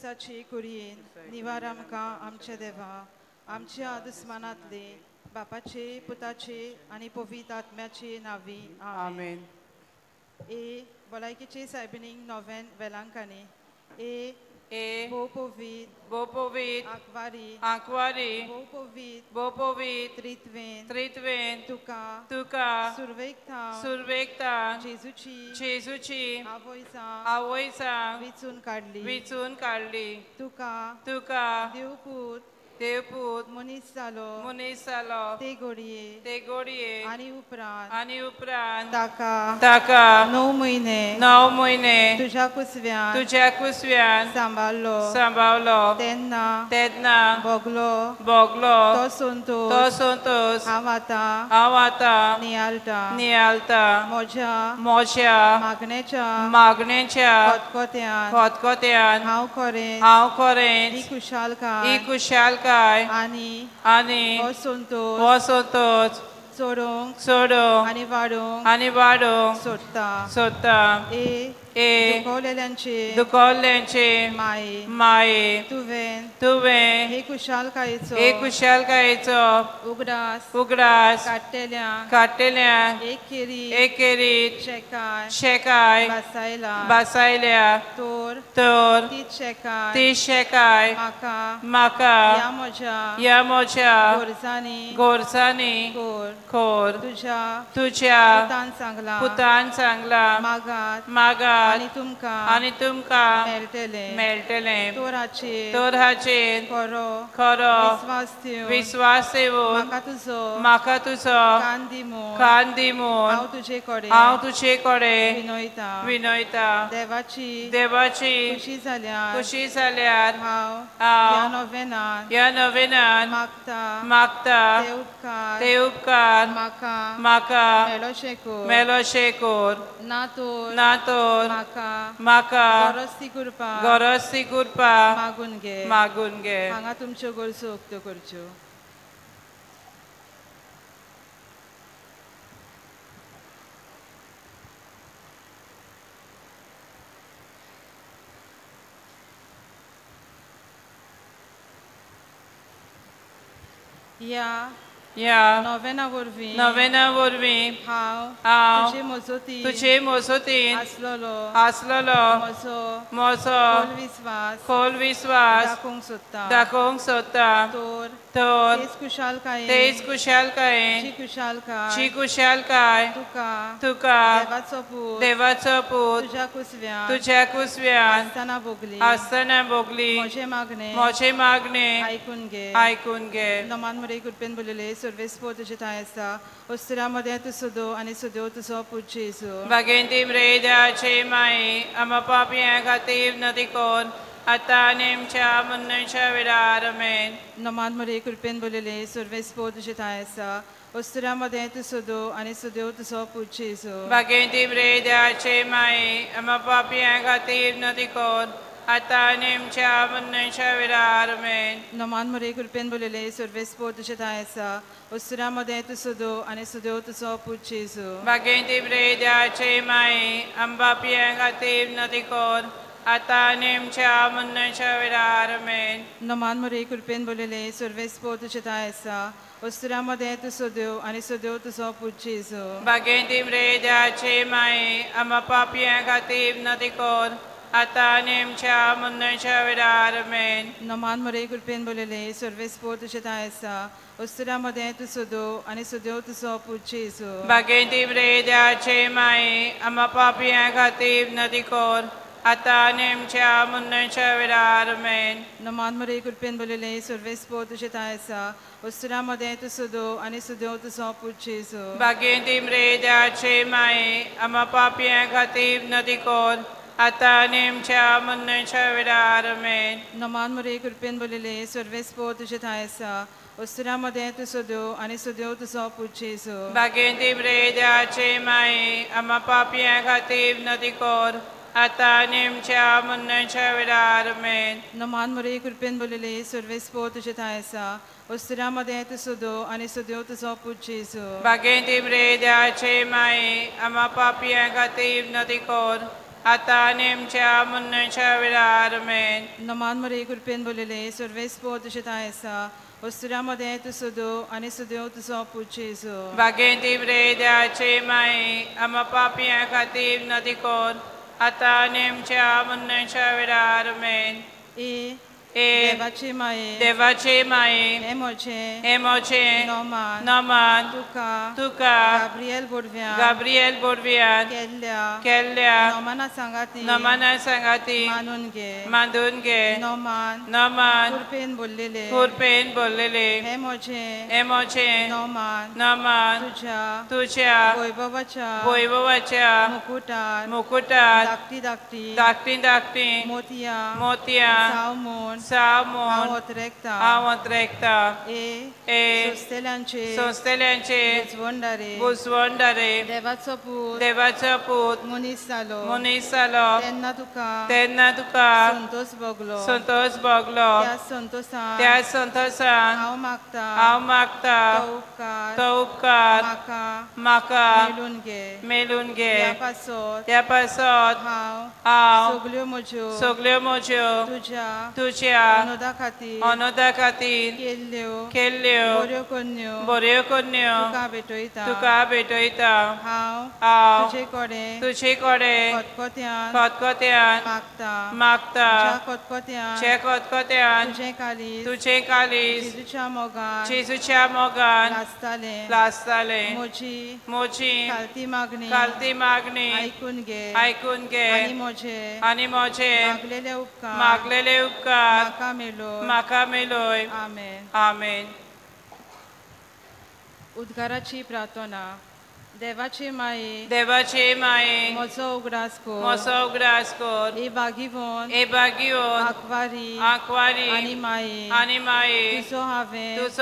दिसाची कुडीन निवार आमकां आमचे देवा आमच्या दुस्मानांतले बापाचे पुताचे आनी पवित्र आत्म्याचे नावी आमेन. ए भलायकेचे सायबिणीक नोवेन वेलांकानी ए भोव पवित्र आंकवारी भोव पवित्र त्रित्वेन तुका सुरवेकता जेजूची आवयसां विचून काडली तुका देवपूत मनीस जालो ते घोडये आनी उपरांत ताका 9 म्हयने तुज्या कुसव्यान सांबाळलो तेन्ना भोगलो तो संतोष हांव आतां नियालता मोज्या मागणेच्या खतखत्यान हांव करें ही कुशालकाय आनी हो संतोष सोडूंक आनी वाडोवंक सोदता ए दुखवल्यांचे माये तुवें हे कुशालकायेचो उगडास काडटेल्या एक केरीत शेकाय बसायल्या तोर तीच शेकाय म्हाका या मोज्या गोरसांनी खोर तुज्या पुतान सांगला मागात आनी तुमकां मेळटलें तोराचेर खरो विश्वास ठेवून म्हाका तुजो कान दिमून हांव तुजे कडेन विनयता देवाची खुशी जाल्यार हांव ह्या नोवेनान मागता ते उपकार म्हाका मेलोशे कोर ना तोर म्हाका गरज करपा मागून घे हांगा तुमच्यो गरजो उक्त करच्यो. या नोवेना वरवीं हांव तुजे मोजोतीन आसलोलो म्हजो खोल विश्वास दाखोवंक सोदता तोर तेच कुशालकायेची कुशालकाय तुका देवाचो पूत तुज्या कुसव्यान आसतना भोगली म्हजे मागणे आयकून घे. नमान मरे कृपेन बोलले सर्वेस्पो तुजे थाय आसा ओस्तरामध्ये तू सुदो आनी सुदो तुजो पूत जेजू बागेंती मरेदाचे माये आमा पापयां खातीर नदी कोन आता नेमच्या मुन्नच्या वेळार आमेन. नमान मरे कृपेन बोलले सर्वेस्पो तुजे थाय आसा ओस्तरामध्ये तू सुदो आनी सुदो तुजो पूत जेजू बागेंती मरेदाचे माये आमा पापयां खातीर नदी कोन आता नेमच्या मुन्नच्या वेळार आमेन. नमान मरे कृपेन बोलले सर्वेस्पो तुजे थाय आसा ओस्तरामध्ये तू सुदो आनी सुदो तुजो पूत जेजू बागेंती मरेदाचे माये आमा पापयां खातीर नदी कोन आता नेमच्या मुन्नच्या वेळार आमेन. नमान मरे कृपेन बोलले सर्वेस्पो तुजे थाय आसा ओस्तरामध्ये तू सुदो आनी सुदो तुजो पूत जेजू बागेंती मरेदाचे माये आमा पापयां खातीर नदी कोन आता नेमच्या मुन्नच्या वेळार आमेन. नमान मरे कृपेन बोलले सर्वेस्पो तुजे थाय आसा ओस्तरामध्ये तू सुदो आनी सुदो तुजो पूत जेजू बागेंती मरेदाचे माये आमा पापयां खातीर नदी कोन आता नेमच्या मुन्नच्या वेळार आमेन. नमान मरे कृपेन बोलले सर्वेस्पो तुजे थाय आसा ओस्तरामध्ये तू सुदो आनी सुदो तुजो पूत जेजू बागेंती मरेदाचे माये आमा पापयां खातीर नदी कोन आता नेमच्या मुन्नच्या वेळार आमेन. नमान मरे कृपेन बोलले सर्वेस्पो तुजे थाय आसा ओस्तरामध्ये तू सुदो आनी सुदो तुजो पूत जेजू बागेंती मरेदाचे माये आमा पापयां खातीर नदी कोन आता नेमच्या मुन्नच्या वेळार आमेन. नमान मरे कृपेन बोलले सर्वेस्पो तुजे थाय आसा ओस्तरामध्ये तू सुदो आनी सुदो तुजो पूत जेजू बागेंती मरेदाचे माये आमा पापयां खातीर नदी कोन आता आनी आमच्या मरणाच्या वेळार आमेन. नमान मरे कृपेन बोलेले सर्वेस्पो तुझे ताय आसा वस्तुऱ्यामध्ये तू सुदो आनी सुद्यो तुजो पूज जेजू. बागेन ती देवाचे माये आम्हा पापियां खातीर नदी कोर आता आनी आमच्या मरणाच्या वेळार आमेन. देवाचे माये हे मोचे नोमान तुका गाब्रिएल बोडव्यान केल्ल्या नोमाना सांगाती मांडून घे नोमान कुरपेन बोललेले हे मोचे नोमान तुझ्या वैभवाच्या मुकुटार धाकटी मोतिया हांव ओतरेकता सोंसतेल्यांचे बुजवंडारे देवाचो पूत मनीस जालो तेन्ना तुका संतोष भोगलो त्या संतोषान हांव मागता तो उपकार म्हाका मेलून घे त्या पासत हांव सगल्यो म्हज्यो तुझ्या अनोदा खातीर केल्ल्यो बऱ्यो कन्यो तुका भेटयता हांव तुजे कडेन खतखत्यान मागता जे खतखत्यान तुजे कालीस जेजूच्या मोगान लासताले मोची खालती मागणी ऐकून घे आनी मोजे मागलेले उपकार म्हाका मेलोय. आमेन. उद्गाराची प्रार्थना. देवाचे माये म्हजो उगडास कोर ए बागीवोन आंकवारी आनी माये तुजो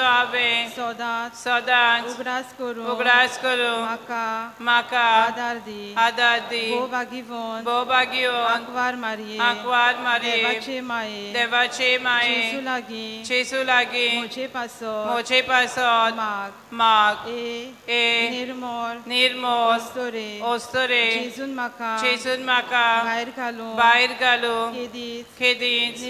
हांवें सदांच उगडास करूं म्हाका आदार दी भोव बागीवोन आंकवार मारये देवाचे माये जेजू लागीं मोचे पासत माग निर्मोल ओस्तोरे जेजून म्हाका भायर घालू खेदीच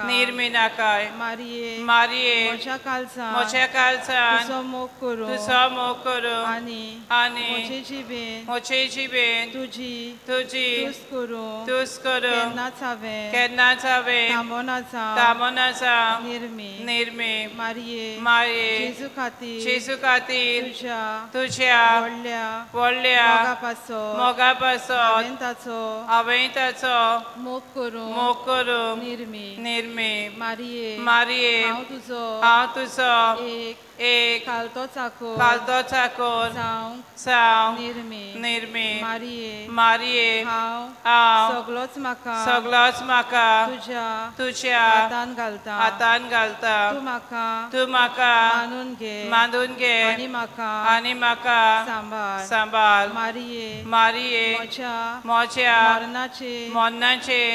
निर्मिनाकाय मारये मोच्या काळजान तुजो मोग करूं आनी मोचे जिबेन तुजी तुस करूं केन्नाच हांवें थांबोना जावं निर्मी मारये जेजू खातीर तुज्या व्हडल्या मोगा पासत हांवें ताचो मोग करूं निर्मी मारये हांव तुजो एक खालतो चाकोर जावं निर्मी मारये हांव सगलोच म्हाका तुज्या हातान घालता तूं म्हाका मांडून घे आनी म्हाका सांबाळ मारये मोच्या मरणाचे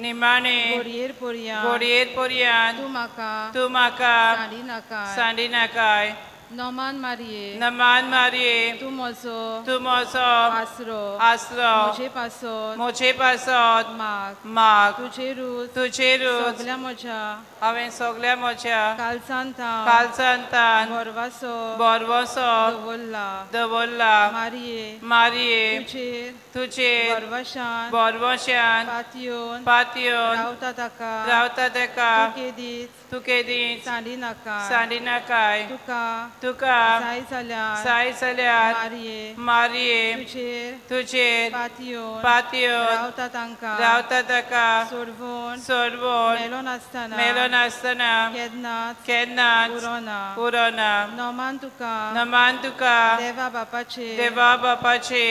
निमाणे घोडयेर पोरयान तूं म्हाका सांडी नाकाय. नमान मारये तू मोजो आसरो मोचे पासत माग तुझे रूच हांवें सगल्या म्हज्या कालचांतान बोरवोसो दवरला मारये तुजेर बोरवोशान पातयोन रावता तेका तू केदीच सांडी नाकाय. तुका जाय जाल्यार मारये तुजेर पातयोन रावता ताका सोडवून मेलो नासतना केन्नाच उरोना. नमान तुका देवा बापाचे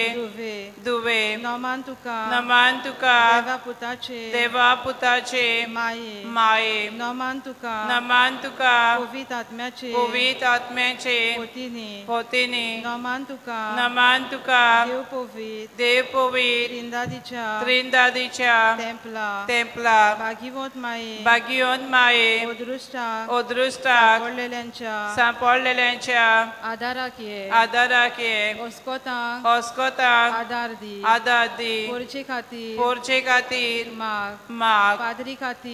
दुवे नमान तुका देवा पुताचे माये नमान तुका पवित आत्म्याचे पोतीनी नमान तुका देव पोवीत त्रिंदादीच्या तेंपला भागियोन माये ओदृष्टाक सांपडलेल्यांच्या आदाराक ओस्कोतांक आदार दी पोरचे खातीर माग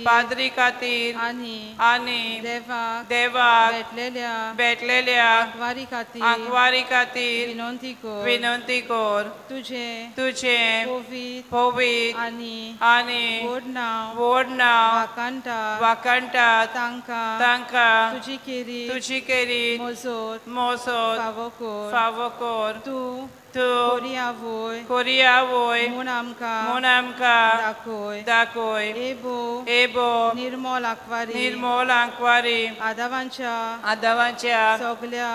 पाद्री खातीर आनी देवाक भेटलेल्या आंकवारी खातीर विनंती कोर तुझे पवित आनी व्हड नांव वाकांटात तांका तुजी केरी मोसोत फावो कोर तू कोरियावोय म्हूण आमकां दाखोय एबो निर्मोल आंकवारी आदावांच्या सगल्या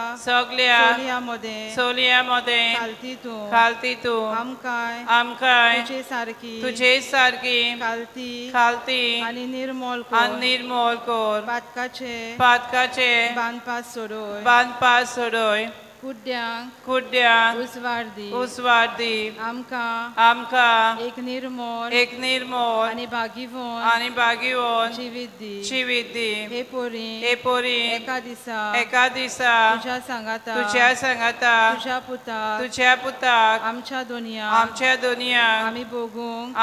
सोलयामध्ये खालती तू आमकां तुजे सारकी खालती आनी निर्मोल कोर पातकाचे बांदपास सोडोय कुड्यांक उसवार्दी आमकां एक निर्मोल आनी भागिवोन जिवीत दी हे पोरी एका दिसा तुज्या सांगाता तुज्या पुताक आमच्या दोनयाक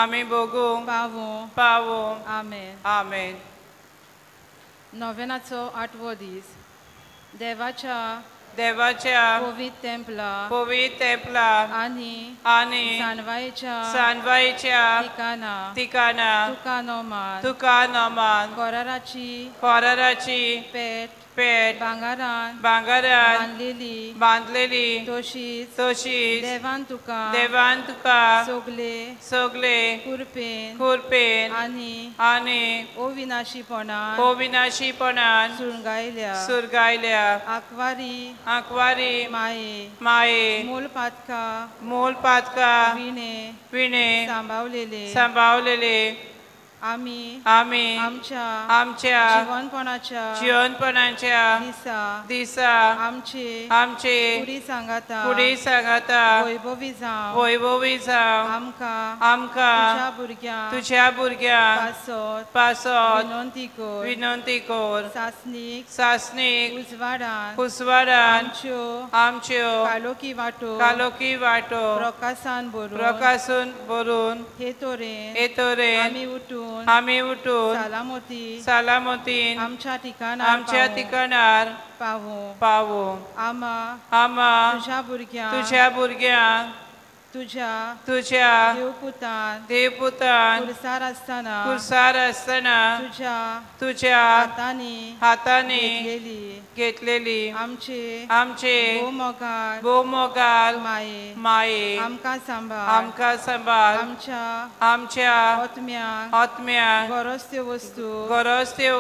आमी बोगूंक पावो आमेन. नोवेनाचो 8वो दीस देवाच्या पवित तेंपला आनी सानवायेच्या ठिकाणा तुका नोमान कोराराची पेट भांगारान बांदलेली तशीच देवान तुका सोगले कुरपेन आनी ओविनाशीपणान सुरगायल्या आंकवारी माये मूल पातका विणे सांभाळलेले आमी आमच्या जीवनपणाच्या दिसा आमचे फुडी सांगाता वैभवी जावं आमकां तुज्या भुरग्यांक पासत विनंती कोर सासणीक उजवाडान आमच्यो कालोकी वाटो प्रकाशन भरून हे तोरेन आमी उठून सालामतीन आमच्या ठिकाणार पावो आमा तुज्या भुरग्यांक तुज्या देवपुतान कुर्सार आसतना तुज्या हातांनी घेतलेली आमचे बोमोगाल माये आमकां सांबाळ आमच्या आत्म्यांक गरजत्यो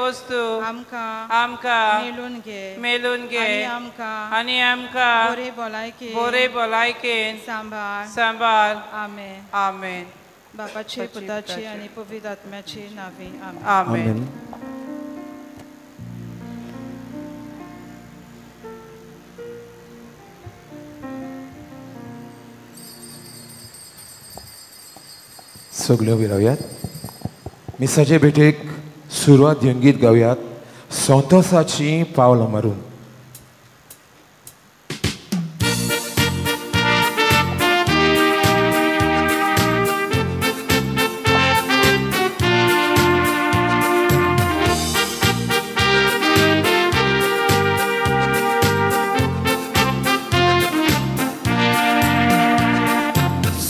वस्तू आमकां मेलून घे आनी आमकां बरे भलायकेन सांबाळ आमेन. बापाचे पुताचे आणि पवित्र आत्म्याचे नावे आमेन. सगळ्यो विरावयात. मिसाचे भेटेक सुरवात यंगीत गावयात संतोसाची पावलां मारून.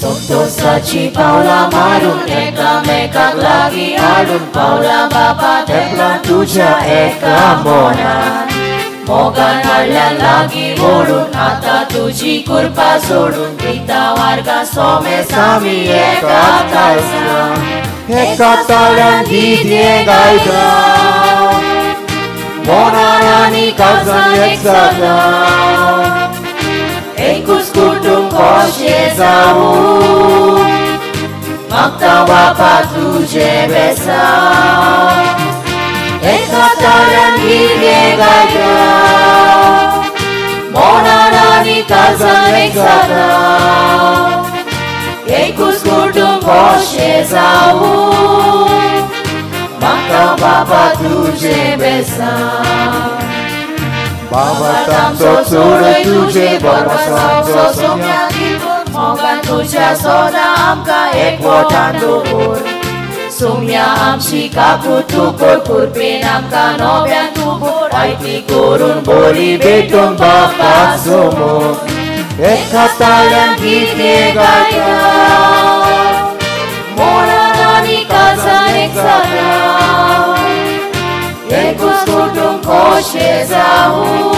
संतोषाची पावला मारून एकामेकाक लागी हाडून पावला बाबा तेपला तुझ्या एका मोनान मोगान हाडल्या लागी ओडून आता तुझी कृपा सोडून दिता वार्गा सोमे सामी एका ताळ्यान गीत हे गायता मोनान आनी काळजान एक जाता एकूच कुटुंब कशें जावूं मागता बापा तुझे बेसांव एका ताळ्यान गीत हे गायता आनी काळजान एक जाता एकूच कुटुंब कशें जावूं म्हाका बाबा तुजे बेसान बाबा तांचो चोरय तुजे बरसांचो सोम्या दिवून मोगान तुज्या सोदा आमकां एकवटान दवर सोम्या आमची काकू तूं कोर कुरपेन आमकां नव्यान तूं बोर आयती करून बोली भेटून बापाक समोर एका ताळ्यान गीत गायता मोनान आनी काळजान एक जाता एकूच कुटुंब कशें जावूं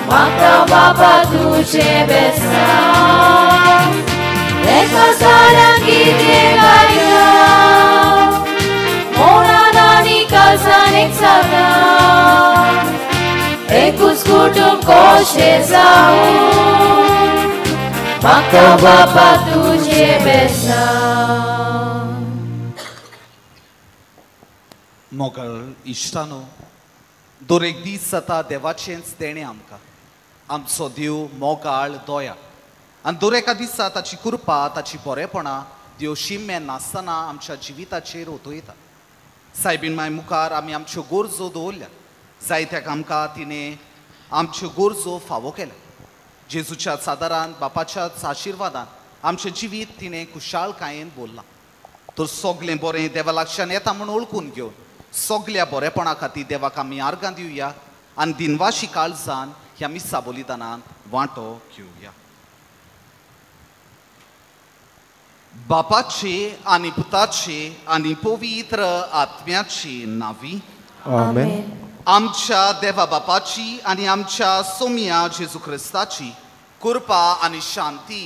म्हाका बाबा तुजे बेसान एका ताळ्यान गीत गायता मोनान आनी काळजान एक जाता एकूच कुटुंब कशें जावूं म्हाका बाबा तुजे बेसान मोगळ इश्टानो दर एक दीस जाता देवाचेंच देणें आमकां आमचो देव मोगाळ दोया आनी दर एका दिसा ताची कृपा ताची बरेपणां देव शिम्मे नासतना आमच्या जिविताचेर ओतयता सायबीण माय मुखार आमी आमच्यो गरजो दवरल्या जायत्याक आमकां तिणें आमच्यो गरजो फावो केल्या जेजूच्या सादारान बापाच्याच आशिर्वादान आमचें जिवीत तिणें खुशालकायेन भरलां तर सगलें बरें देवा लागच्यान येता म्हूण ओळखून घेवन सगल्या बरेपणा खातीर देवाक आमी आर्गां दिवया आनी दिनवाशी काळजान ह्या मिसा बलिदानान वांटो घेवया बापाचे आनी पुताचे आनी पवित्र आत्म्याची नांवी आमेन आमच्या देवा बापाची आनी आमच्या सोम्या जेजू क्रिस्ताची कृपा आनी शांती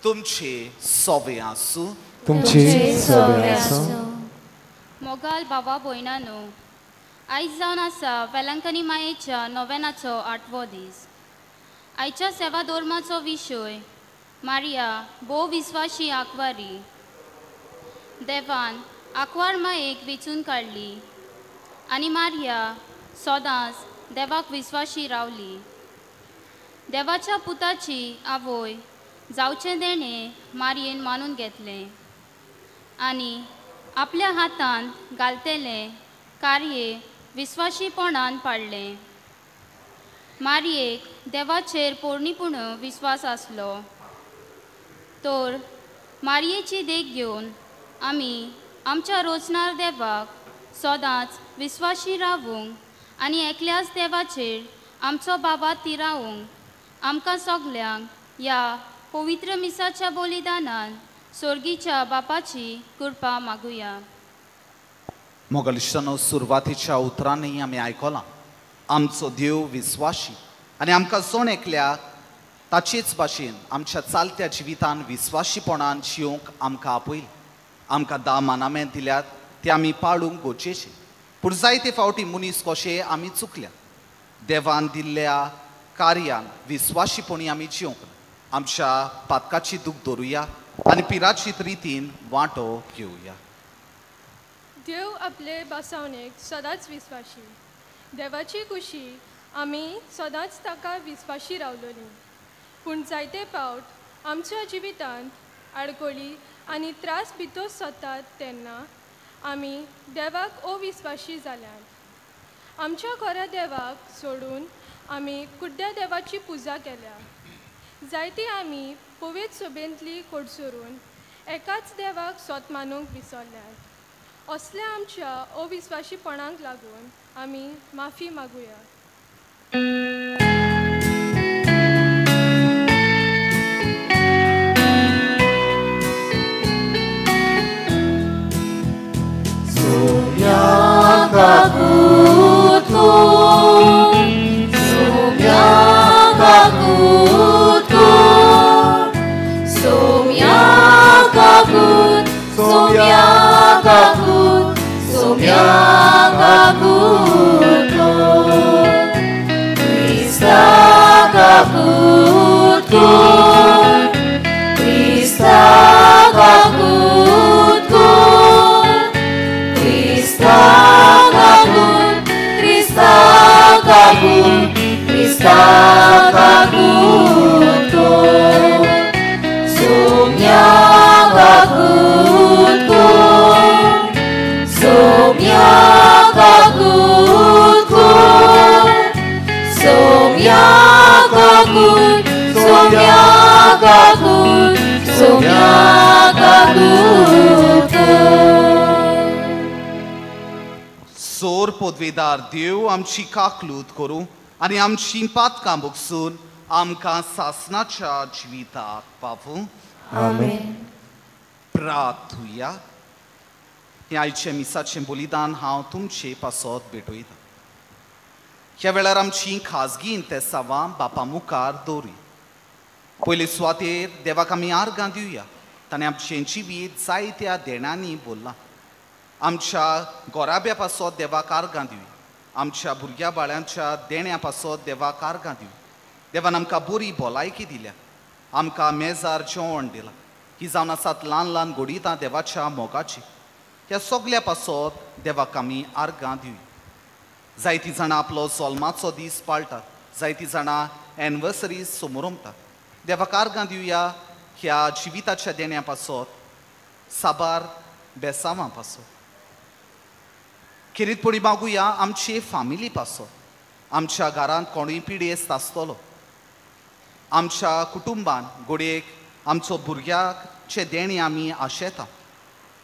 तुमचे सोबे आसूं तुमची सगळे आसूं मोगाल बाबा भयणानो आयज जावन आसा वेलंकनी मायेच्या नोवेनाचो 8वो दीस आयच्या सेवा धोर्माचो विशय मारिया भोव विस्वाशी आंकवारी देवान आंकवार मायेक वेंचून काडली आनी मारिया सदांच देवाक विस्वाशी रावली देवाच्या पुताची आवय जावचें देणें मारयेन मानून घेतलें आनी आपल्या हातांत घालतेलें कार्य विस्वाशीपणान पाडलें मारयेक देवाचेर पोरणीपूण विस्वास आसलो तर मारयेची देख घेवन आमी आमच्या रोजनार देवाक सदांच विस्वाशी रावूंक आनी एकल्याच देवाचेर आमचो बाबा तिरावूंक आमकां सगल्यांक ह्या पवित्र मिसाच्या बलिदानान स्वर्गीच्या बापाची कृपा मागुया मोगल इश्टानो सुरवातीच्या उतरांनी आमी आयकलां आमचो देव विस्वाशी आनी आमकां जण एकल्याक ताचेच भाशेन आमच्या चालत्या जिवितान विस्वाशीपणान जियोंक आमकां आपयलें आमकां 10 मानामें दिल्यात ते आमी पाळूंक गरजेचें पूण जायते फावटी मनीस कशे आमी चुकल्या देवान दिल्ल्या कार्यान विस्वाशीपणी आमी जियोंक आमच्या पातकाची दूख धरुया आनी पिराचीत रितीन वांटो घेवया देव आपले बासावणेक सदांच विस्वाशी देवाची खुशी आमी सदांच ताका विस्वाशी रावलोली पूण जायते फावट आमच्या जिवितांत आडकोळी आनी त्रास भितर सतात तेन्ना आमी देवाक अविस्वाशी जाल्यात आमच्या खऱ्या देवाक सोडून आमी कुड्ड्या देवाची पुजा केल्या जायती आमी पवित्र सोबेंतली कोडसोरून एकाच देवाक सोत मानूंक विसरल्यात असल्या आमच्या अविस्वाशीपणाक लागून आमी माफी मागुया Krista Stakakutko Somyakakutko Somyakakutko Somyakakut Somyakakut Somyakakutko सोर पदवेदार देव आमची काकलूत करूं आनी आमची पातकां भोगसून आमकां सासणाच्या जिविताक पावूं. आमेन. प्रार्थुया. हे आयचे मिसाचें बलिदान हांव तुमचे पासत भेटयतां. ह्या वेळार आमची खाजगी इंतेसावां बापा मुखार दवरुया. पयले सुवातेर देवाक आमी आर्गां दिवया. ताणें आमचें जिवीत जायत्या देणांनी भरलां. आमच्या गोराब्या पासत देवाक आर्गां दिवया. आमच्या भुरग्या बाळ्यांच्या देण्या पासत देवाक आर्गां दिवया. देवान आमकां बरी भलायकी दिल्या. आमकां मेजार जेवण दिलां. ही जावन आसात ल्हान ल्हान घोडीतां देवाच्या मोगाची. ह्या सगल्या पासत देवाक आमी आर्गां दिवया. जायतीं जाणां आपलो जल्माचो दीस पाळटात. जायतीं जाणां एनिवर्सरीज समोरमतात. देवाक आर्गां दिवया ह्या जिविताच्या देण्या पासत साबार बेसांवां पासत. खेरीतपणी मागुया आमचे फामिली पासत. आमच्या घरांत कोणूय पिडेस्त आसतलो. आमच्या कुटुंबान घोडयेक आमचो भुरग्याचे देणी आमी आशेता.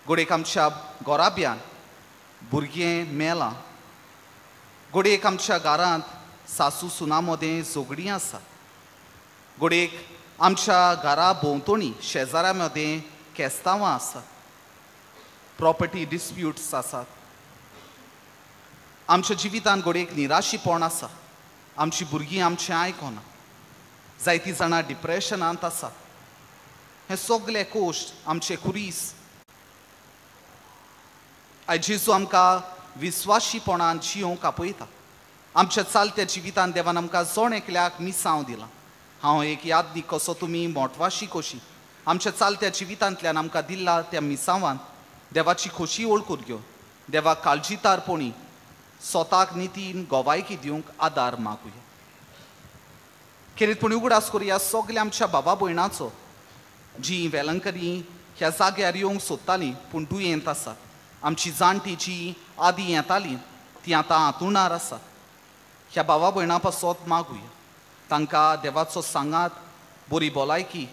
घोडयेक आमच्या गोराब्यान भुरगें मेलां. घोडयेक आमच्या घरांत सासू सुना मदें झगडीं आसा. घोडयेक आमच्या घरा भोंवतणी शेजाऱ्या मदें केस्तांवां आसात. प्रॉपर्टी डिस्प्यूट्स आसात. आमच्या जिवितान घोडयेक निराशीपण आसा. आमची भुरगीं आमचें आयकना. जायतीं जाणां डिप्रेशनांत आसात. हे सगळे कोश्ट आमचे कुरीस आयज जेजू आमकां विस्वाशीपणान जियोंक आपयता. आमच्या चालत्या जिवितान देवान आमकां जोण एकल्याक मिसांव दिलां. हांव एक यादनी कसो तुमी मोटवाशी कशी आमच्या चालत्या जिवितांतल्यान आमकां दिला त्या मिसांवान देवाची खोशी वळखून घेवन देवाक काळजीतारपणी स्वताक नितीन गोवायकी दिवंक आदार मागुया. खेरीतपणी उगडास करुया सगल्या आमच्या बाबा भयणांचो जी वेलंकनी ह्या जाग्यार येवंक सोदतालीं पूण दुयेंत आसात. आमची जाणटी जी आदीं येतालीं तीं आतां हांतरुणार आसात. ह्या बाबा भयणां पासत मागुया. तांकां देवाचो सांगात, बरी भलायकी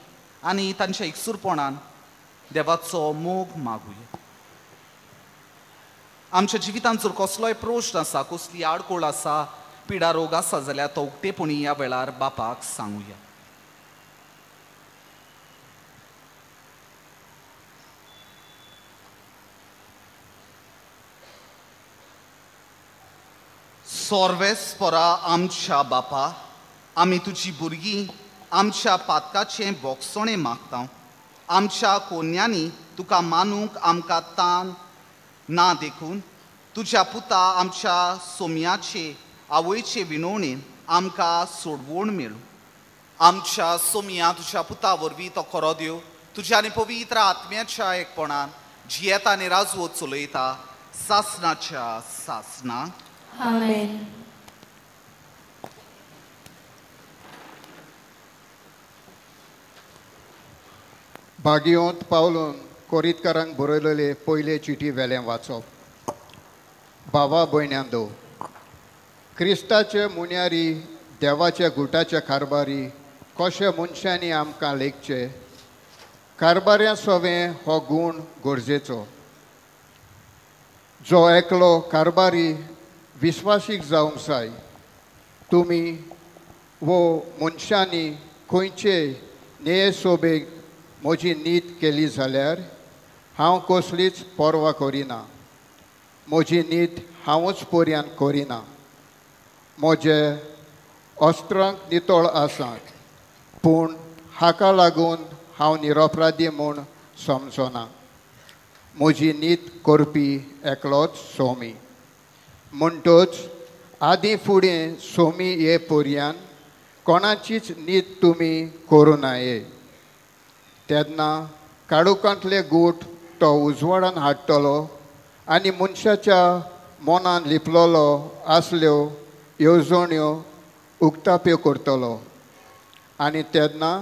आनी तांच्या एकसूरपणान देवाचो मोग मागुया. आमच्या जिवितांत जर कसलोय प्रश्न आसा, कसली आडकोळ आसा, पिडा रोग आसा जाल्यार तो उक्तेपणी ह्या वेळार बापाक सांगुया. सर्वेस्परा आमच्या बापा, आमी तुजी भुरगीं आमच्या पातकाचें बोगसणें मागता. आमच्या कोन्यांनी तुका मानूंक आमकां तान ना देखून तुज्या पुता आमच्या सोमयाचे आवयचे विणवणेन आमकां सोडवण मेळूं. आमच्या सोमया तुज्या पुता वरवीं तो खरो देव तुज्या आनी पवित्र आत्म्याच्या एकपणान जियेता आनी राजवत चलयता सासणाच्या सासणाक. आमेन. भागयोंत पावलून कोरीतकारांक बरयलेले पयले चिटी वेलें वाचप. बाबा भयण्यांदो, क्रिस्ताचे मुन्यारी देवाच्या गुटाच्या कारबारी कशे मनशांनी आमकां लेखचे, कारबाऱ्या सवें हो गूण गरजेचो. जो एकलो कारबारी विस्वासीक जावंक जाय. तुमी वो मनशांनी खंयचेय नेयसोबेक म्हजी नीत केली जाल्यार हांव कसलीच पर्वा करिना. म्हजी नीत हांवूच पर्यान करिना. म्हजे अस्त्रांक नितळ आसात पूण हाका लागून हांव निरपराधी म्हूण समजना. म्हजी नीत करपी एकलोच सोमी. म्हणटच आदीं फुडें सोमी हे पर्यान कोणाचीच नीत तुमी करूं नये. तेन्ना काळोखांतले गूट तो उजवाडान हाडटलो आनी मनशाच्या मनान लिपलोलो आसल्यो येवजण्यो उक्ताप्यो करतलो आनी तेन्ना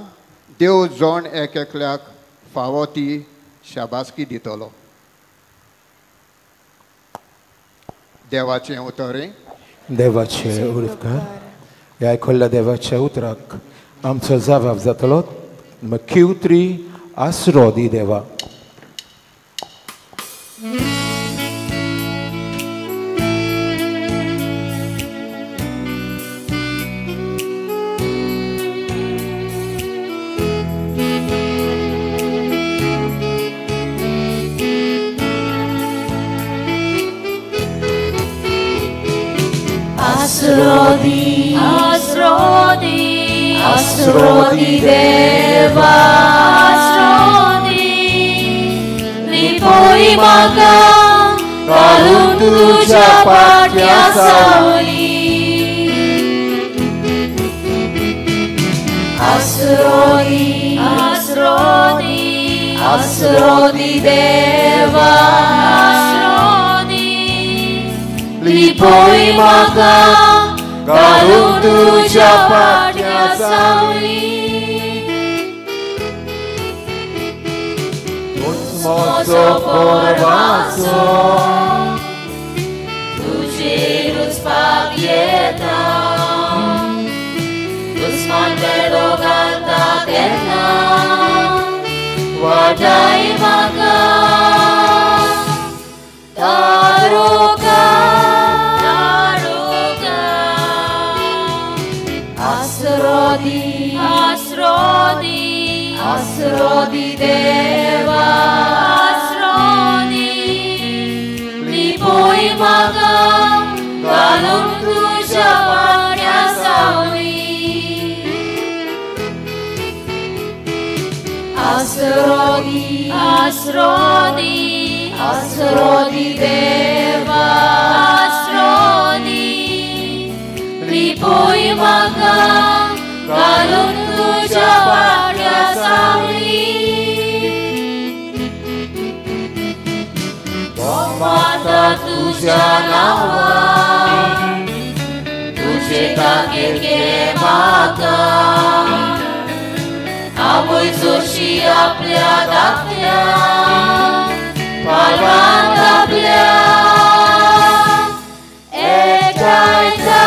देव जोण एकल्याक फावो ती शाबासकी दितलो. देवाचें उतरें. देवाचे उरकार ह्या आयकल्ल्या देवाच्या उतराक आमचो जबाब जातलो. किवत्री आसरो दी देवा. Asrodi, Asrodi, Asrodi Deva, Asrodi, lipoi maga, kalun tuja patya sauli. Asrodi, Asrodi, Asrodi Deva, Asrodi, lipoi maga, kalun tuja patya sauli. Mozo porwaso, tuji rozpawieta, rozmandelo ganta tenna, wadai maga, taruga, taruga, asrodi, asrodi, asrodi deva, asrodi, lipoi maga, kalun tuja patya sauli. Asrodi, asrodi, asrodi deva, asrodi, lipoi maga, kalun tuja patya sauli. Mata tuja nawa, tuje takeke maga, aboi zoshi apल्या दाखल्या, पालवान आपल्या, एक जायचा,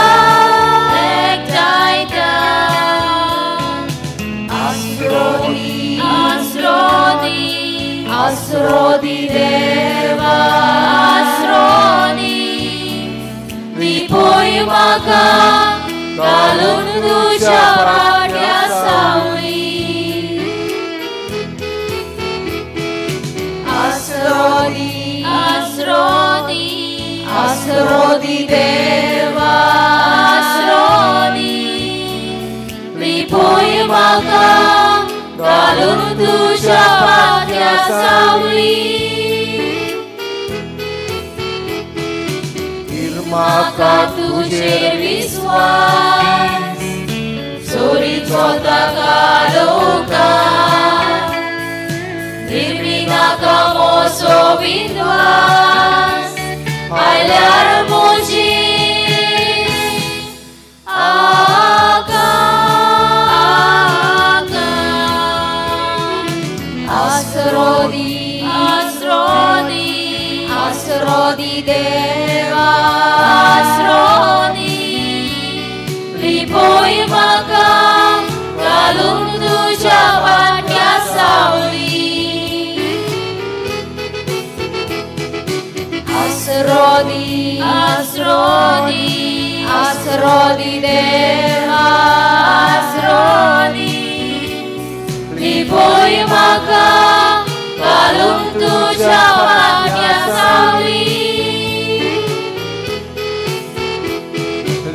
asrodi, asrodi, asrodi deva, asrodi, lipoi maga, kalun tuja patya sauli. Asrodi, asrodi, asrodi deva, asrodi, lipoi maga, kalun tuja patya sauli. Irmaka tujer viswas, sorico tagaloka, Dirvinaka moso vindwas, ailar moji, aga, aga, asrodi, asrodi, asrodi deva, asrodi, lipoi maga, kalun tuja patya sauli. Asrodi, asrodi, asrodi deva, asrodi, lipoi maga, kalun tuja patya sauli.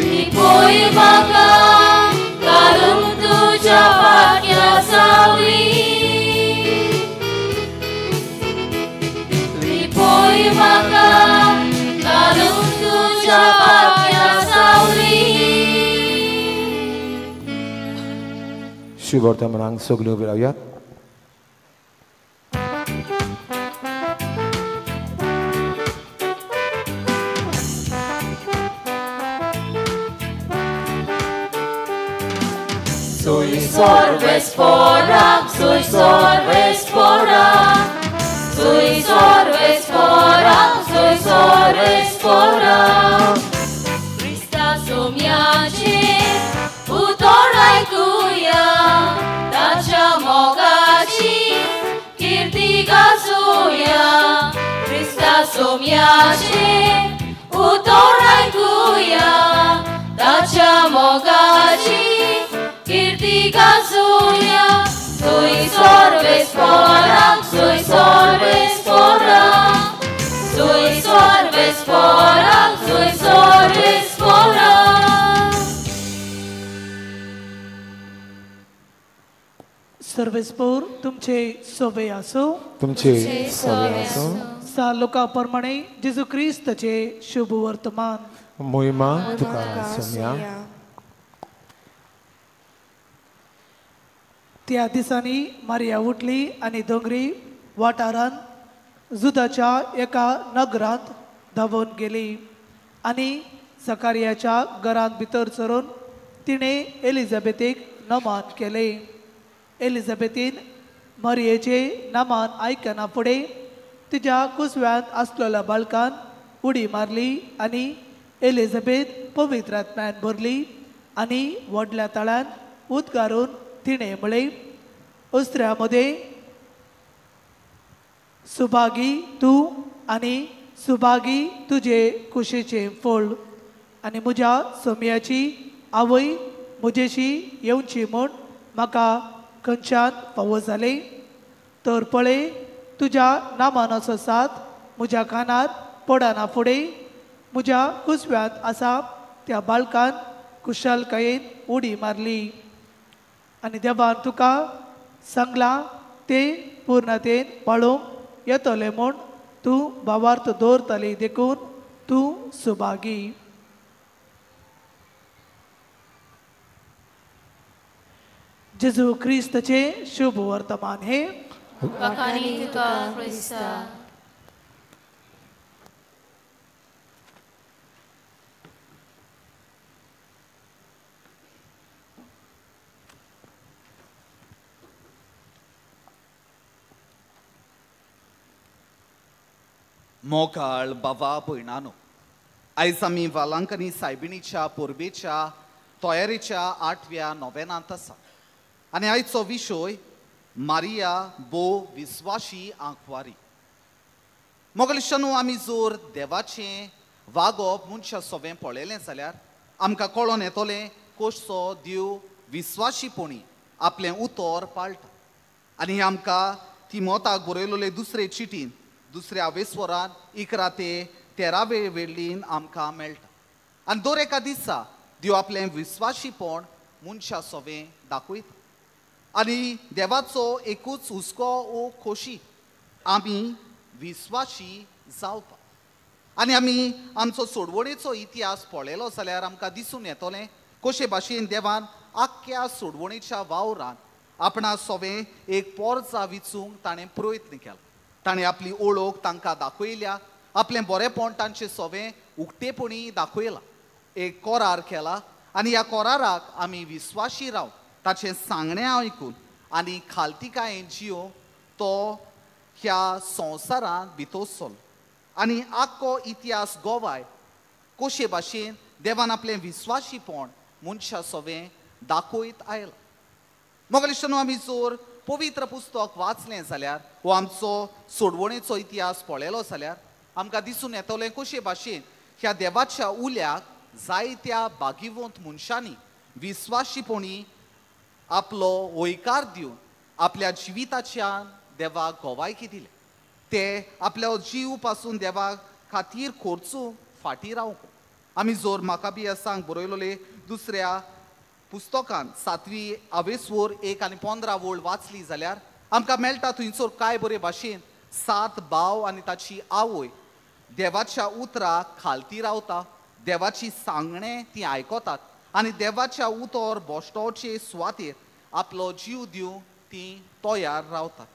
Lipoi maga, kalun tuja patya sauli. Lipoi maga, kalun tuja patya sauli. Sübortamanang soglu vilayat. Sui sorves foram, sui sorves foram, sui sorves foram, sui sorves foram. Christa somiace, utorai cuia, dacia mogaci, kirtiga suia. Christa somiace, utorai cuia, dacia mogaci, kirtiga suia. Sui sorves foram, sui sorves foram, sui sorves foram, sui sorves foram. सर्वेस्पोर तुमचे सोवे असो, तुमचे सवे असो. लोकांप्रमाणे जेजू ख्रिस्ताचे शुभ वर्तमान. मोहिमा तुका सोम्या. त्या दिसांनी मारिया उठली आणि दोंगरी वाठारांत जुदाच्या एका नगरांत धांवून गेली आणि जकारियाच्या घरांत भितर सरून तिणे एलिझाबेथीक नमन केले. एलिझाबेथीन मरियेचे नमन आयकना फुडें तिच्या कुसव्यांत आसलेल्या बाळकान उडी मारली आणि एलिझाबेथ पवित्र आत्म्यान भरली आणि व्हडल्या तळ्यान उदगारून तिणे म्हळे, उस्त्र्यामध्ये सुभागी तूं आणि सुभागी तुझे कुशीचे फळ. आणि म्हज्या सोम्याची आवय म्हजेशी येवची म्हूण म्हाका खंयच्यान फावो जाले. तर पळय, तुज्या नामानाचो साथ म्हज्या कानार पडना फुडें म्हज्या कुसव्यांत आसा त्या बाळकान कुशलकायेन उडी मारली. आणि देवान तुका सांगला ते पूर्णतेन पाळूंक येतले म्हूण तूं भावार्थ दवरतली देखून तूं सुभागी. जेजू ख्रिस्ताचे शुभ वर्तमान हे. वखाणी तुका ख्रिस्ता. मोगाळ बाबा भयणानो, आयज आमी वालांकनी सायबिणीच्या पोरबेच्या तयारेच्या 8व्या नोवेनांत आसा आनी आयचो विशय मारिया बो विस्वाशी आंखवारी. मोगलिशानू, आमी जोर देवाचें वागप मनशा सोबें पळयलें जाल्यार आमकां कळोन येतलें कसो देव विस्वाशीपणी आपलें उतर पाळटा. आनी आमकां तिमोथाक बरयलोले दुसरे चिटीन दुसऱ्या वेस्वरान 11 ते 13 वेळीन आमकां मेळटा. आनी दर एका दिसा देव आपलें विस्वाशीपण मनशा सोबें दाखयता. आनी देवाचो एकूच हुस्को ओ खोशी आमी विस्वाशी जावपा. आनी आमी आमचो सोडवणेचो इतिहास पळयलो जाल्यार आमकां दिसून येतलें कशे भाशेन देवान आख्ख्या सोडवणेच्या वावरान आपणा सोबें एक पोरजा विचूंक ताणें प्रयत्न केलो. ताणें आपली ओळख तांकां दाखयल्या, आपलें बरेपण तांचे सोबें उक्तेपणी दाखयलां, एक कोरार केला आनी ह्या कोराराक आमी विस्वाशी राव ताचें सांगणें आयकून आनी खालतिकायेन जियो तो ह्या संवसारांत भितरसलो. आनी आख्खो इतिहास गोवाय कशे भाशेन देवान आपलें विस्वाशीपण मनशा सोबें दाखयत आयलां. मोगलिशानू, आमी जोर पवित्र पुस्तक वाचलें जाल्यार हो आमचो सोडवणेचो इतिहास पळयलो जाल्यार आमकां दिसून येतलें कशे भाशेन ह्या देवाच्या उल्याक जायत्या भागिवंत मनशांनी विस्वाशीपणी आपलो होयकार दिवन आपल्या जिविताच्यान देवाक गोवायकी दिले. ते आपलो जीव पासून देवा खातीर खर्चूंक फाटीं रावंक. आमी जोर माकाबियासांक बरयलोले दुसऱ्या पुस्तकान 7वी आवेसवोर 1 आनी 15 वळ वाचली जाल्यार आमकां मेळटा थंयसर काय बरे भाशेन 7 भाव आनी ताची आवय देवाच्या उतराक खालती रावता, देवाची सांगणें ती आयकतात आनी देवाच्या उतर बोश्टोचे सुवातेर आपलो जीव दिवंक ती तयार रावतात.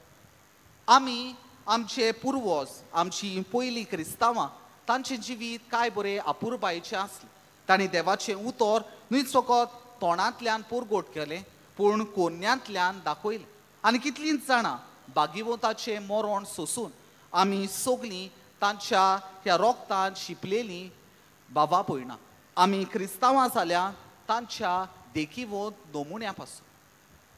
आमी आमचे पुर्वज, आमची पयलीं क्रिस्तांवां, तांचें जिवीत काय बरें अपुरबायेचें आसलें. तांणी देवाचें उतर न्हयच फकत तोंडांतल्यान पुरगोट केलें, पूण कोन्यांतल्यान दाखयलें. आनी कितलींच जाणां भागिवताचें मरण सोसून आमी सगलीं तांच्या ह्या रोगतान शिंपलेलीं बाबा भयणां. आमी क्रिस्तांवां जाल्यार तांच्या देखीवंत नमुन्या पासून.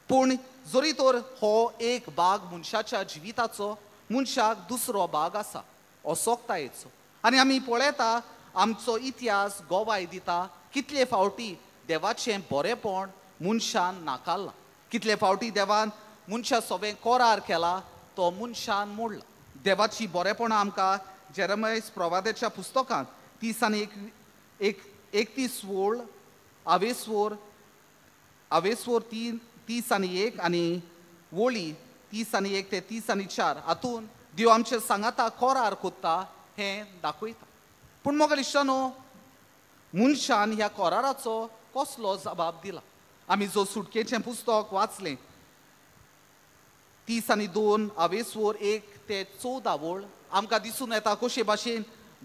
पूण जरी तर हो एक भाग मनशाच्या जिविताचो, मनशाक दुसरो भाग आसा अशोकतायेचो. आनी आमी पळयता आमचो इतिहास गोवाय दिता कितले फावटी देवाचें बरेंपण मनशान नाकारलां. कितले फावटी देवान मनशा सोबें करार केला तो मनशान मोडला. देवाची बरेंपणां आमकां जेरेमिया प्रवाद्याच्या पुस्तकांत 30 आनी 31 वोळ आवेसवोर 30 आनी 1 आनी वोळी 30 आनी 1 ते 30 आनी 4 हातून देव आमचे सांगाता करार कोत्ता हें दाखयता. पूण मोगल इश्टानो, मनशान ह्या कराराचो कसलो जबाब दिला? आमी जो सुटकेचें पुस्तक वाचलें 30 आनी 2 आवेसवोर 1 ते 14 वोळ आमकां दिसून येता कशे भाशेन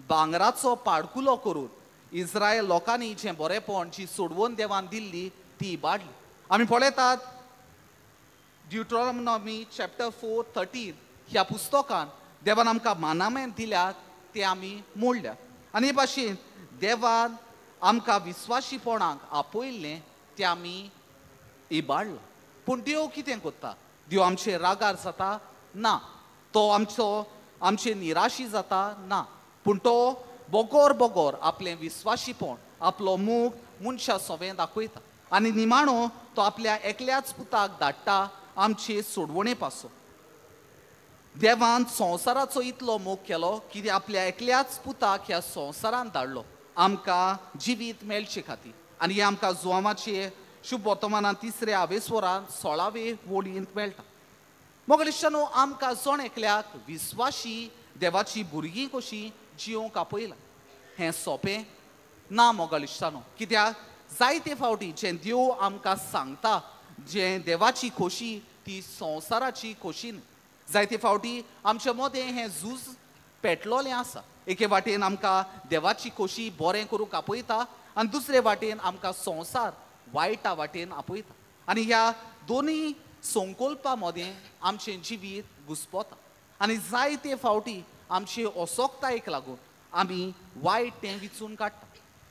भांगराचो पाडकुलो करून इस्रायल लोकांनी जें बरेंपण जी सोडवून देवान दिल्ली ती इबाडली. आमी पळयतात ड्युटरॉनॉमी चॅप्टर 4:13 ह्या पुस्तकान देवान आमकां मानामें दिल्यात ते आमी मोडल्यात. आनी हे भाशेन देवान आमकां विस्वाशीपणाक आपयल्लें तें आमी इबाडलां. पूण देव कितें कोत्ता? देव आमचे रागार जाता? ना. तो आमचे निराशी जाता? ना. पूण तो बोगोर आपलें विस्वाशीपण आपलो मोग मनशा सोबें दाखयता. आनी निमाणो तो आपल्या एकल्याच पुताक धाडटा आमचे सोडवणे पासून. देवान संवसाराचो इतलो मोग केलो की आपल्या एकल्याच पुताक ह्या संवसारान धाडलो आमकां जिवीत मेळचे खातीर. आनी हें आमकां जुआमाचे शुभ वर्तमानांत 3 आवेसवरांत 16 वोळींत मेळटा. मोगल इश्टानो, आमकां जण एकल्याक विस्वाशी देवाची भुरगीं कशीं जिवंक आपयला हें सोंपें ना मोगल इश्टानो. कित्याक जायते फावटी जें देव आमकां सांगता जें देवाची खोशी ती संवसाराची खोशी न्ही. जायते फावटी आमच्या मदें हें झूज पेटलोलें आसा. एके वाटेन आमकां देवाची खोशी बरें करूंक आपयता आनी दुसरे वाटेन आमकां संवसार वायटा वाटेन आपयता. आनी ह्या दोनूय संकल्पां मदें आमचें जिवीत घुस्पोता. आनी जायते फावटी आमचे असोकतायेक लागून आमी वायट तें विचून काडटा.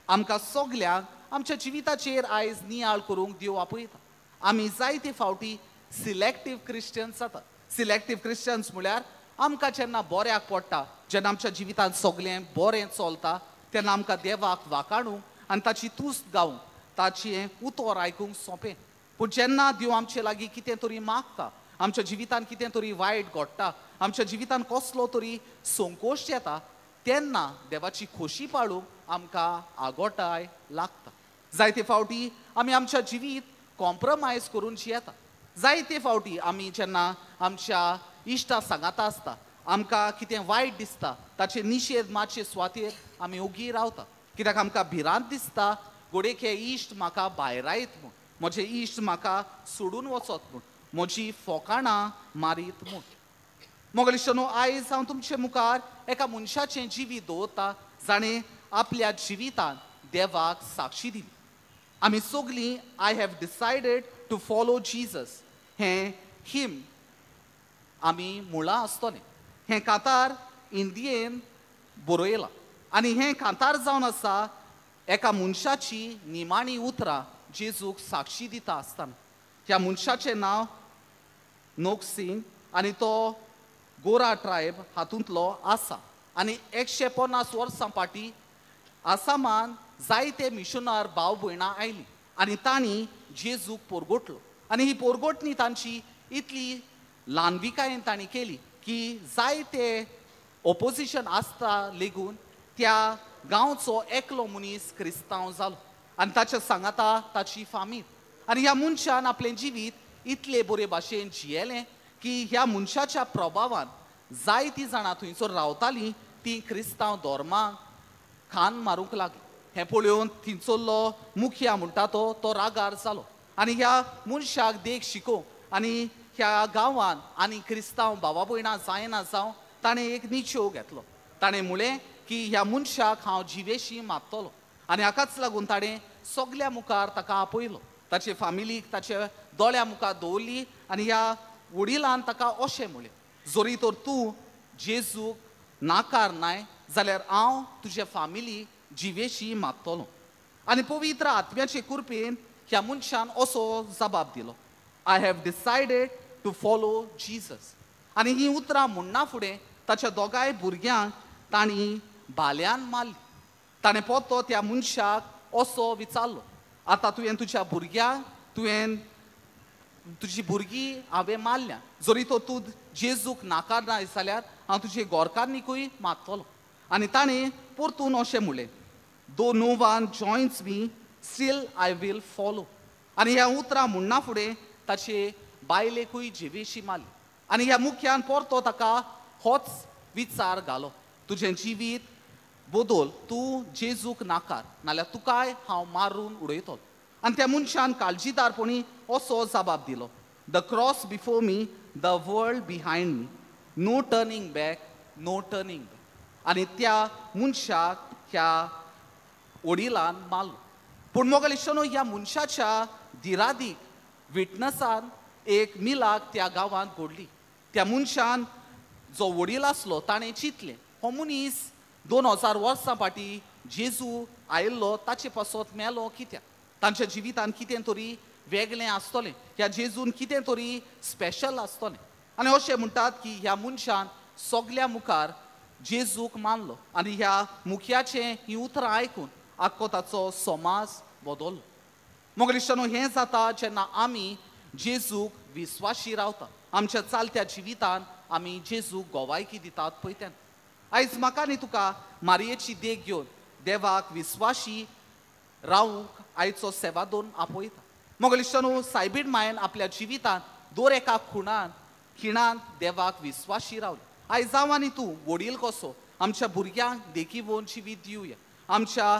आमकां सगल्यांक आमच्या जिविताचेर आयज नियाळ करूंक देव आपयता. आमी जायते फावटी सिलेक्टीव क्रिश्चन्स जाता. सिलेक्टीव क्रिश्चन्स म्हळ्यार आमकां जेन्ना बऱ्याक पडटा, जेन्ना आमच्या जिवितांत सगळें बरें चलता तेन्ना आमकां देवाक वाखाणूंक आनी ताची तुस्त गावूंक ताचें उतर आयकूंक सोंपें. पूण जेन्ना देव आमचे लागीं कितें तरी मागता, आमच्या जिवितांत कितें तरी वायट घडटा, आमच्या जिवितांत कसलो तरी संकोश येता, तेन्ना देवाची खोशी पाळूंक आमकां आगोटाय लागता. जायते फावटी आमी आमच्या जिवीत कॉम्प्रमायज करून जियेता. जायते फावटी आमी जेन्ना आमच्या इश्टा सांगाता आसता, आमकां कितें वायट दिसता ताचे निशेध मातशे सुवातेर आमी ओगी रावता. कित्याक आमकां भिरांत दिसता घोडेक हे इश्ट म्हाका भायरायत म्हूण, म्हजे इश्ट म्हाका सोडून वचत म्हूण, म्हजी फोकाणां मारीत म्हूण. मोगल इश्टानो, आयज हांव तुमचे मुखार एका मनशाचें जिवीत दवरता जाणें आपल्या जिवितांत देवाक साक्षी दिली. आमी सगलीं I have decided to follow Jesus हें हिम आमी मुळां आसतलें. हें कांतार इंडियेन बरयलां आनी हें कांतार जावन आसा एका मनशाची निमाणी उतरां जेजूक साक्षी दिता आसतना. ह्या मनशाचें नांव नोक सिंग आनी तो गोरा ट्रायब हातूंतलो आसा. आनी 150 वर्सां फाटीं आसामान जायते मिशनर भाव भयणां आयलीं आनी तांणी जेजूक पोरगोटलो. आनी ही पोरगोटणी तांची इतली ल्हानविकायेन तांणी केली की जायते ऑपोजिशन आसता लेगून त्या गांवचो एकलो मनीस क्रिस्तांव जालो आनी ताच्या सांगाता ताची फामील. आनी ह्या मनशान आपलें जिवीत इतले बरे भाशेन जियेलें की ह्या मनशाच्या प्रभावान जायतीं जाणां थंयसर रावतालीं तीं क्रिस्तांव धर्माक खान मारूंक लागलीं. हें पळोवन थंयसरलो मुखिया म्हणटा तो रागार जालो आनी ह्या मनशाक देख शिकोवंक आनी ह्या गांवांत आनी क्रिस्तांव भावा भयणां जायना जावं ताणें एक निश्चय घेतलो. ताणें म्हळें की ह्या मनशाक हांव जिवेशी मागतलो आनी हाकाच लागून ताणें सगल्या मुखार ताका आपयलो ताचे फामिलीक ताच्या दोळ्या मुखार दवरली आनी ह्या वडिलान ताका अशें म्हणलें, जोरी तर तूं जेजूक नाकार नाय जाल्यार हांव तुजे फामिली जिवेशी मागतलो. आनी पवित्र आत्म्याचे कृपेन ह्या मनशान असो जबाब दिलो, I have decided to follow Jesus. आनी ही उतरां म्हणना फुडें ताच्या दोगांय भुरग्यांक तांणी भाल्यान मारली. ताणें पोतो त्या मनशाक असो विचारलो, आतां तुवें तुज्या भुरग्यांक तुजी भुरगीं हांवें मारल्या, जोरी तो तूं जेजूक नाकार ना जाल्यार हांव तुजे गोरकान्नीकूय मागतलो. आनी ताणें परतून अशें म्हणलें, though no one joins me still I will follow. आनी ह्या उतरां म्हणना फुडें ताचे बायलेकूय जिवेशी मारली. आनी ह्या मुख्यान परतो ताका होच विचार घालो, तुजें जिवीत बदल, तूं जेजूक नाकार नाल्यार तुकाय हांव मारून उडयतलो. आनी त्या मनशान काळजीदारपणी असो जबाब दिलो, the cross before me, the world behind me, no turning back, no turning back. आनी त्या मनशाक ह्या वडिलान मारलो. पूण मोगल इश्टनो, ह्या मनशाच्या दिरादीक विटनसान एक मिलाक त्या गांवांत घडली. त्या मनशान जो वडील आसलो ताणें चिंतलें, हो मनीस 2000 वर्सां फाटीं जेजू आयिल्लो ताचे पासत मेलो कित्याक? तांच्या जिवितान कितें तरी वेगळें आसतलें, ह्या जेजून कितें तरी स्पेशल आसतलें. आनी अशें म्हणटात की ह्या मनशान सगल्या मुखार जेजूक मानलो आनी ह्या मुख्याचें ही उतरां आयकून आख्खो ताचो समाज बदललो. मोगल इश्टनो, हें जाता जेन्ना आमी जेजूक विस्वाशी रावता, आमच्या चालत्या जिवितान आमी जेजूक गोवायकी दितात पळय तेन्ना. आयज म्हाका आनी तुका मारयेची देख घेवन देवाक विस्वाशी रावूंक आयचो सेवादोन आपयता. मोगल इश्टनो, सायबीण मायन आपल्या जिवितान दर एका खिणान देवाक विस्वाशी रावली. आयज हांव आनी तूं वडील कसो आमच्या भुरग्यांक देखी भोवन जिवीत दिवया, आमच्या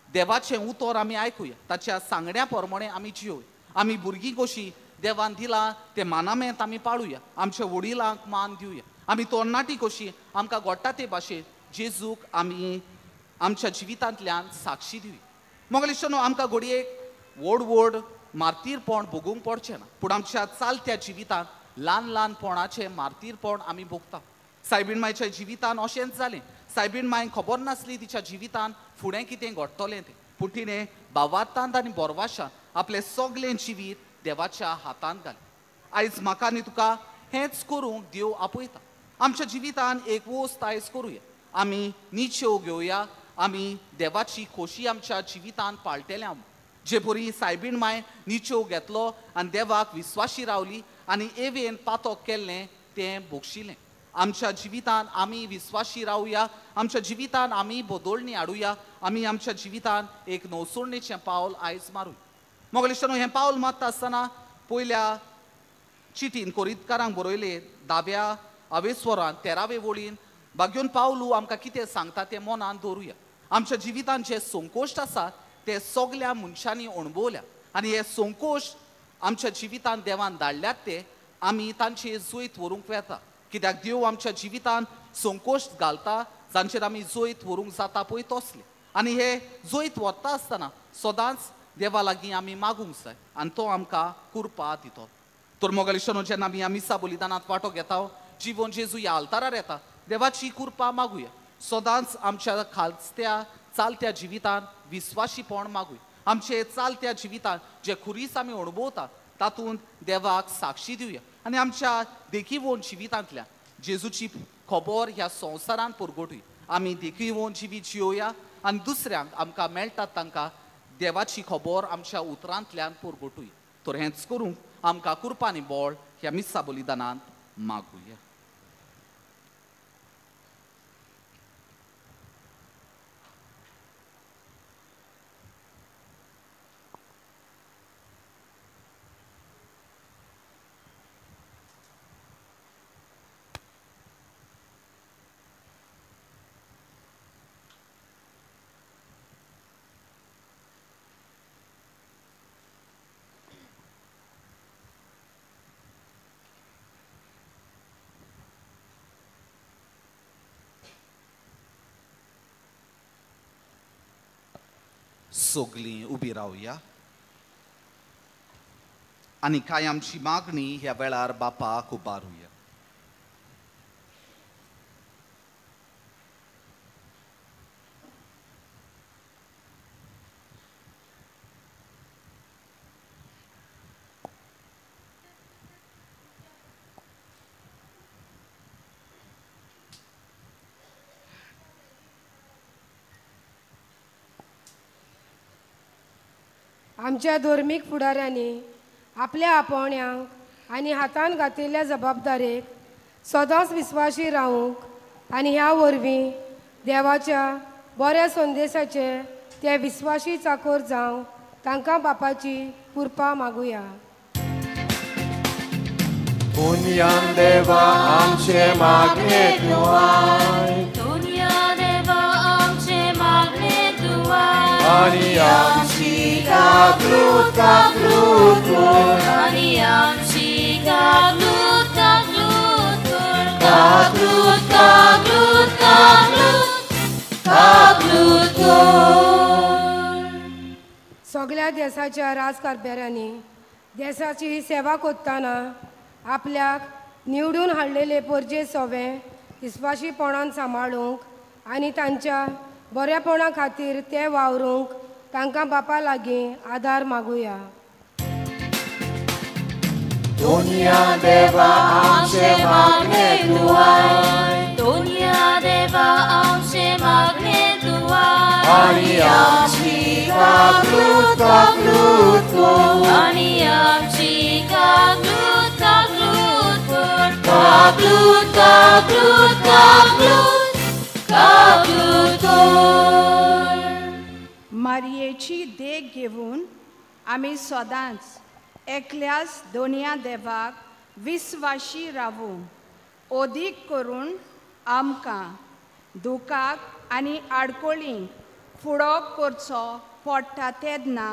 देवाचें उतर आमी आयकुया, ताच्या सांगण्या प्रमाणे आमी जियोया. आमी भुरगीं कशीं देवान दिलां तें मानामेंत आमी पाळुया, आमच्या वडिलांक मान दिवया. आमी तरणाटी कशीं आमकां घडटा ते भाशेन जेजूक आमी आमच्या जिवितांतल्यान साक्षी दिवया. मोगल इश्टनो, आमकां घडयेक व्हड व्हड मार्तीरपण भोगूंक पडचें ना, पूण आमच्या चालत्या जिवितांत ल्हान ल्हानपणाचें मार्तीरपण आमी भोगता. सायबीण मायच्या जिवितान अशेंच जालें. सायबीण मायक खबर नासली तिच्या जिवितान फुडें कितें घडटलें तें, पूण तिणें भावार्थांत आनी बोरवाशान आपलें सगलें जिवीत देवाच्या हातांत घालें. आयज म्हाका आनी तुका हेंच करूंक देव आपयता. आमच्या जिवितान एक वस्त आयज करुया, आमी निच्यो घेवया, आमी देवाची खोशी आमच्या जिवितान पाळटले. जे परी सायबीण माय निच्यो घेतलो आनी देवाक विस्वाशी रावली आनी एवेन पातक केल्लें तें भोगशिलें. आमच्या जिवितान आमी विस्वाशी रावया, आमच्या जिवितान आमी बदलणी हाडुया, आमी आमच्या जिवितान एक नवसोडणेचें पावल आयज मारूया. मोगल इश्टनो, हें पावल मारता आसतना पयल्या चिटीन कोरिंतकारांक बरयले 10व्या आवेस्वरान 13वे वळीन भाग्योन पावलू आमकां कितें सांगता तें मनान दवरुया. आमच्या जिवितान जे संकोश्ट आसा ते सगल्या मनशांनी अणभवल्या आनी हे संकोश्ट आमच्या जिवितान देवान धाडल्यात ते आमी तांचे जैत व्हरूंक वेता. कित्याक देव आमच्या जिवितान संकोश्ट घालता जांचेर आमी जैत व्हरूंक जाता पळय तसले. आनी हे जैत व्हरता आसतना सदांच देवा लागीं आमी मागूंक जाय आनी तो आमकां कृपा दितो. तर मोगल इश्टनो, जेन्ना आमी ह्या मिसा बलिदानांत वांटो घेता, जीवन जेजू ह्या आल्तारार येता, देवाची कृपा मागुया. सदांच आमच्या खालत्या चालत्या जिवितान विस्वाशीपण मागुया. आमचे चालत्या जिवितान जे खुरीस आमी अणभवता तातूंत देवाक साक्षी दिवया आनी आमच्या देखीवोन जिवितांतल्यान जेजूची खबर ह्या संवसारांत परगटुया. आमी देखीवोन जिवीत जियोया आनी दुसऱ्यांक आमकां मेळटात तांकां देवाची खबर आमच्या उतरांतल्यान परगटुया. तर हेंच करूंक आमकां कृपा आनी बळ ह्या मिसा बलिदानांत मागुया. सगलीं उबी रावया. आणि काय आमची मागणी ह्या वेळार बापाक उबारूया. आमच्या धर्मीक फुडाऱ्यांनी आपल्या आपोवण्यांक आनी हातान घातिल्ल्या जबाबदारेक सदांच विस्वाशी रावूंक आनी ह्या वरवीं देवाच्या बऱ्या संदेशाचे ते विस्वाशी चाकोर जावंक तांकां बापाची कृपा मागुया. पुण्यान देवा आमचे मागणे तूं आय. दुनिया देवा आमचे मागणे तूं आय. आनी आमची काकूत काकूत कर. आणि आमची काकूत काकूत कर. काकूत काकूत काकूत काकूत कर. सगळ्या देशाच्या राजकारब्याऱ्यांनी देशाची सेवा करतना आपल्याक निवडून हाडलेले परजे सवे विस्वाशीपणान सांबाळूंक आनी तांच्या बऱ्यापणा खातीर ते वावरूंक तांकां बापा लागीं आदार मागुया. दुनिया देवा आमचे मागणे तूं आय. दुनिया देवा आमचे मागणे तूं आय. आनी आमची काकूत काकूत कर. आणि आमची काकूत काकूत कर. काकूत काकूत काकूत काकूत कर. मारयेची देख घेवन आमी सदांच एकल्याच दोनया देवाक विस्वाशी रावूं. ओदीक करून आमकां दुखाक आनी आडकोळींक फुडो करचो पडटा तेन्ना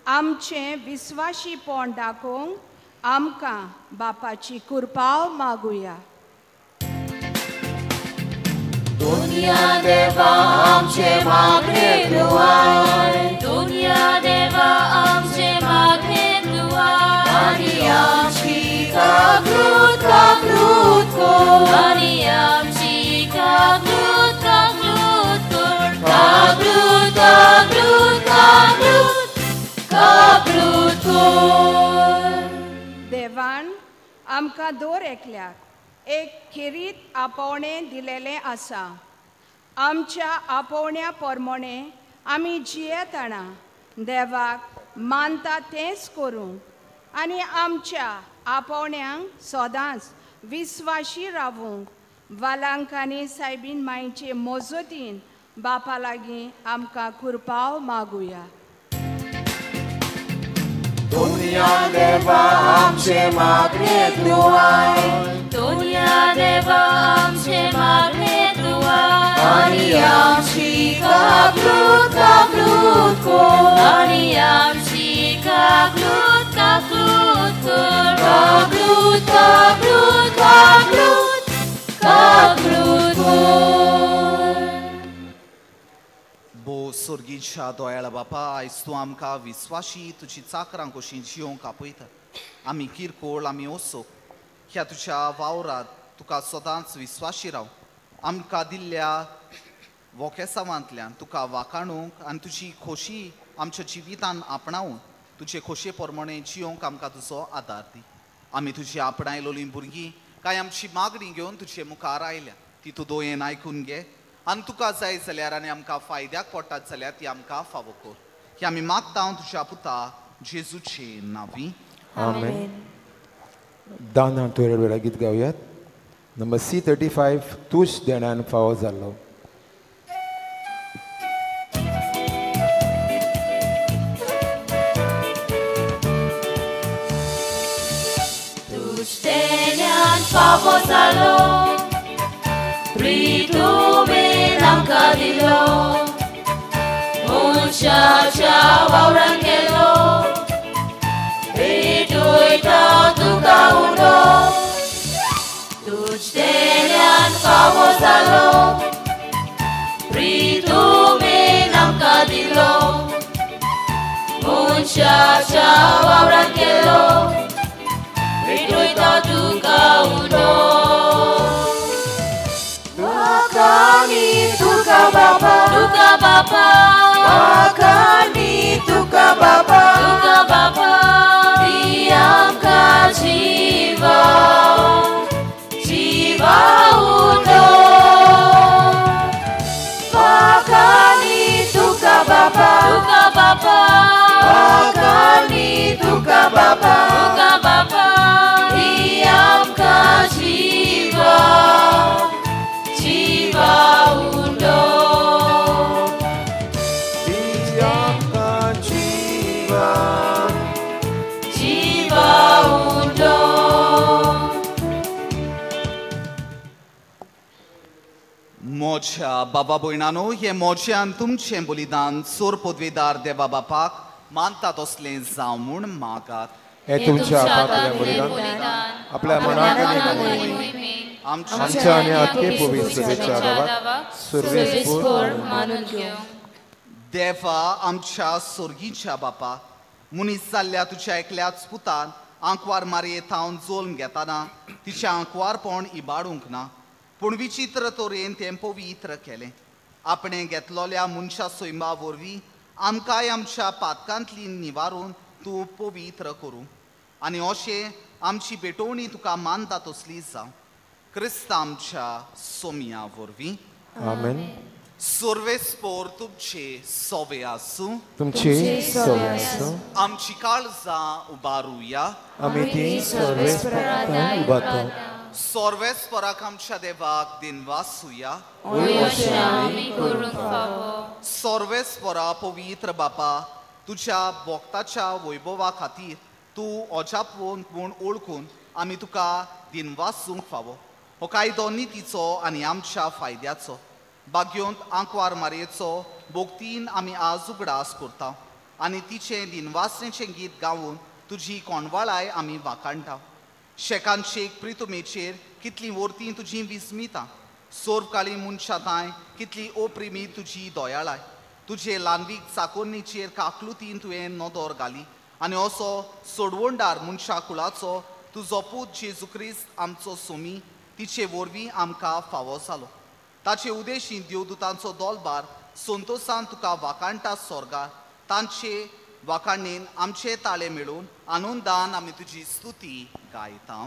आमचें विस्वाशीपण दाखोवंक आमकां बापाची कृपा मागुया. दुनिया देवा आमचे मागणे तूं आय. दुनिया देवा आमचे मागणे तूं आय. आनी आमची काकूत काकूत कर. आणि आमची काकूत काकूत कर. काकूत काकूत काकूत काकूत कर. देवान आमकां दोर एकल्याक एक खेरीत आपोवणें दिलेलें आसा. आमच्या आपोवण्या प्रमाणे आमी जियेतना देवाक मानता तेंच करूंक आनी आमच्या आपोवण्यांक सदांच विस्वाशी रावूंक वालांक आनी सायबीन मांयचे मजतीन बापा लागीं आमकां कृपा मागुया. दुनिया देवा आमचे मागणे तूं आय. दुनिया देवा आमचे मागणे तूं आय. आनी आमची काकूत काकूत कर. आणि आमची काकूत काकूत कर. काकूत काकूत काकूत काकूत कर. बो सुर्गीच्या दोयाळ बापा, आयज तूं आमकां विस्वाशी तुजी चाकरां कशीं जियोंक आपयता. आमी किरकोळ आमी ओसो ह्या तुज्या वावरांत तुका सदांच विस्वाशी राव. आमकां दिल्ल्या वोकेसांवांतल्यान तुका वाखाणूंक आनी तुजी खोशी आमच्या जिवितान आपणावून तुजे खोशे प्रमाणे जियोंक आमकां तुजो आदार दी. आमी तुजी आपणायलोलीं भुरगीं काय आमची मागणी घेवन तुजे मुखार आयल्या. ती तूं दोयेन आयकून घे आनी तुका जाय जाल्यार आनी आमकां फायद्याक पडटात जाल्यार ती आमकां फावो कर. ही आमी मागता तुज्या पुता जेजूचे नांवी. आमेन. दान तुवें वेळा गीत गावयात. नंबर C35 तूच देण्यान फावो जाल्लो. तुझ देण्यान फावो जालो. प्रितुमेन आमकां दिलो. मनशाच्या वावरान गेलो. भेटोयता तुका उडो. तुझ देण्यान फावो जालो. प्रितुमेन आमकां दिलो. मनशाच्या वावरान गेलो. बापा तुका बापा वाखाणी तुका बापा ती आमकां जिवा उदो वाखाणी तुका बापा वाखाणी तुका बापा ती आमकां जिवा उदो मोच्या बाबा भयणानो हे मोच्यान तुमचें बलिदान सोर पदवेदार देवा बापाक मानतात असलें जावं म्हूण मागात. हे तुमच्या आपल्या बलिदान आपल्या मनाक आमच्या आणि आत्मे पवित्रतेच्या गावात सर्वेस्पर मानून घेव. देवा आमच्या सोर्गीच्या बापा मुनीस जाल्ल्या तुज्या एकल्याच पुतान आंकवार मारयेत हांव जोल्म घेताना तिचें आंकवारपण इबाडूंक ना पूण विचित्र तोरेन तें पवित्र केलें. आपणें घेतलोल्या मनशा सैमा वरवीं आमकांय आमच्या पातकांतली निवारून तूं पवित्र करूं आनी अशें आमची पेटोवणी तुका मानता तसली जावं. क्रिस्त आमच्या सोमिया वरवीं आमेन. सर्वेस्पोर तुमचे सोवे आसूं. तुमची सोवे आसूं. आमची काळजां उबारुया. आमी ती सर्वेस्परांत उबारतात. सर्वेस्पराक आमच्या देवाक दिनवासुया. सर्वेस्परा पवित्र बापा तुज्या भक्ताच्या वैभवा खातीर तूं अजापून म्हूण ओळखून आमी तुका दिनवासूंक फावो. हो कायदो नितीचो आनी आमच्या फायद्याचो भाग्योंत आंकवार मारयेचो भोगतीन आमी आज उगडास करता आनी तिचें दिनवासनेचें गीत गावून तुजी कोणवाळाय आमी वाखाणटा. शेकांचे प्रितुमेचेर कितली वर्तीं तुजी विस्मितां. सोर्वकाळी मनशाताय कितली ओप्रिमी तुजी दोयाळाय. तुजे ल्हानवीक चाकोन्नीचेर काकलुतीन तुवें नदर घाली आनी असो सोडवणदार मनशा कुळाचो तुजो पूत जेजू क्रिस्त आमचो सोमी तिचे वरवीं आमकां फावो जालो. ताचे उदेशी देवदूतांचो दोलबार संतोशान तुका वाखाणटा स्वर्गार. तांचे वाखाणेन आमचे ताळे मेळून आनंदान आमी तुजी स्तुती गायता.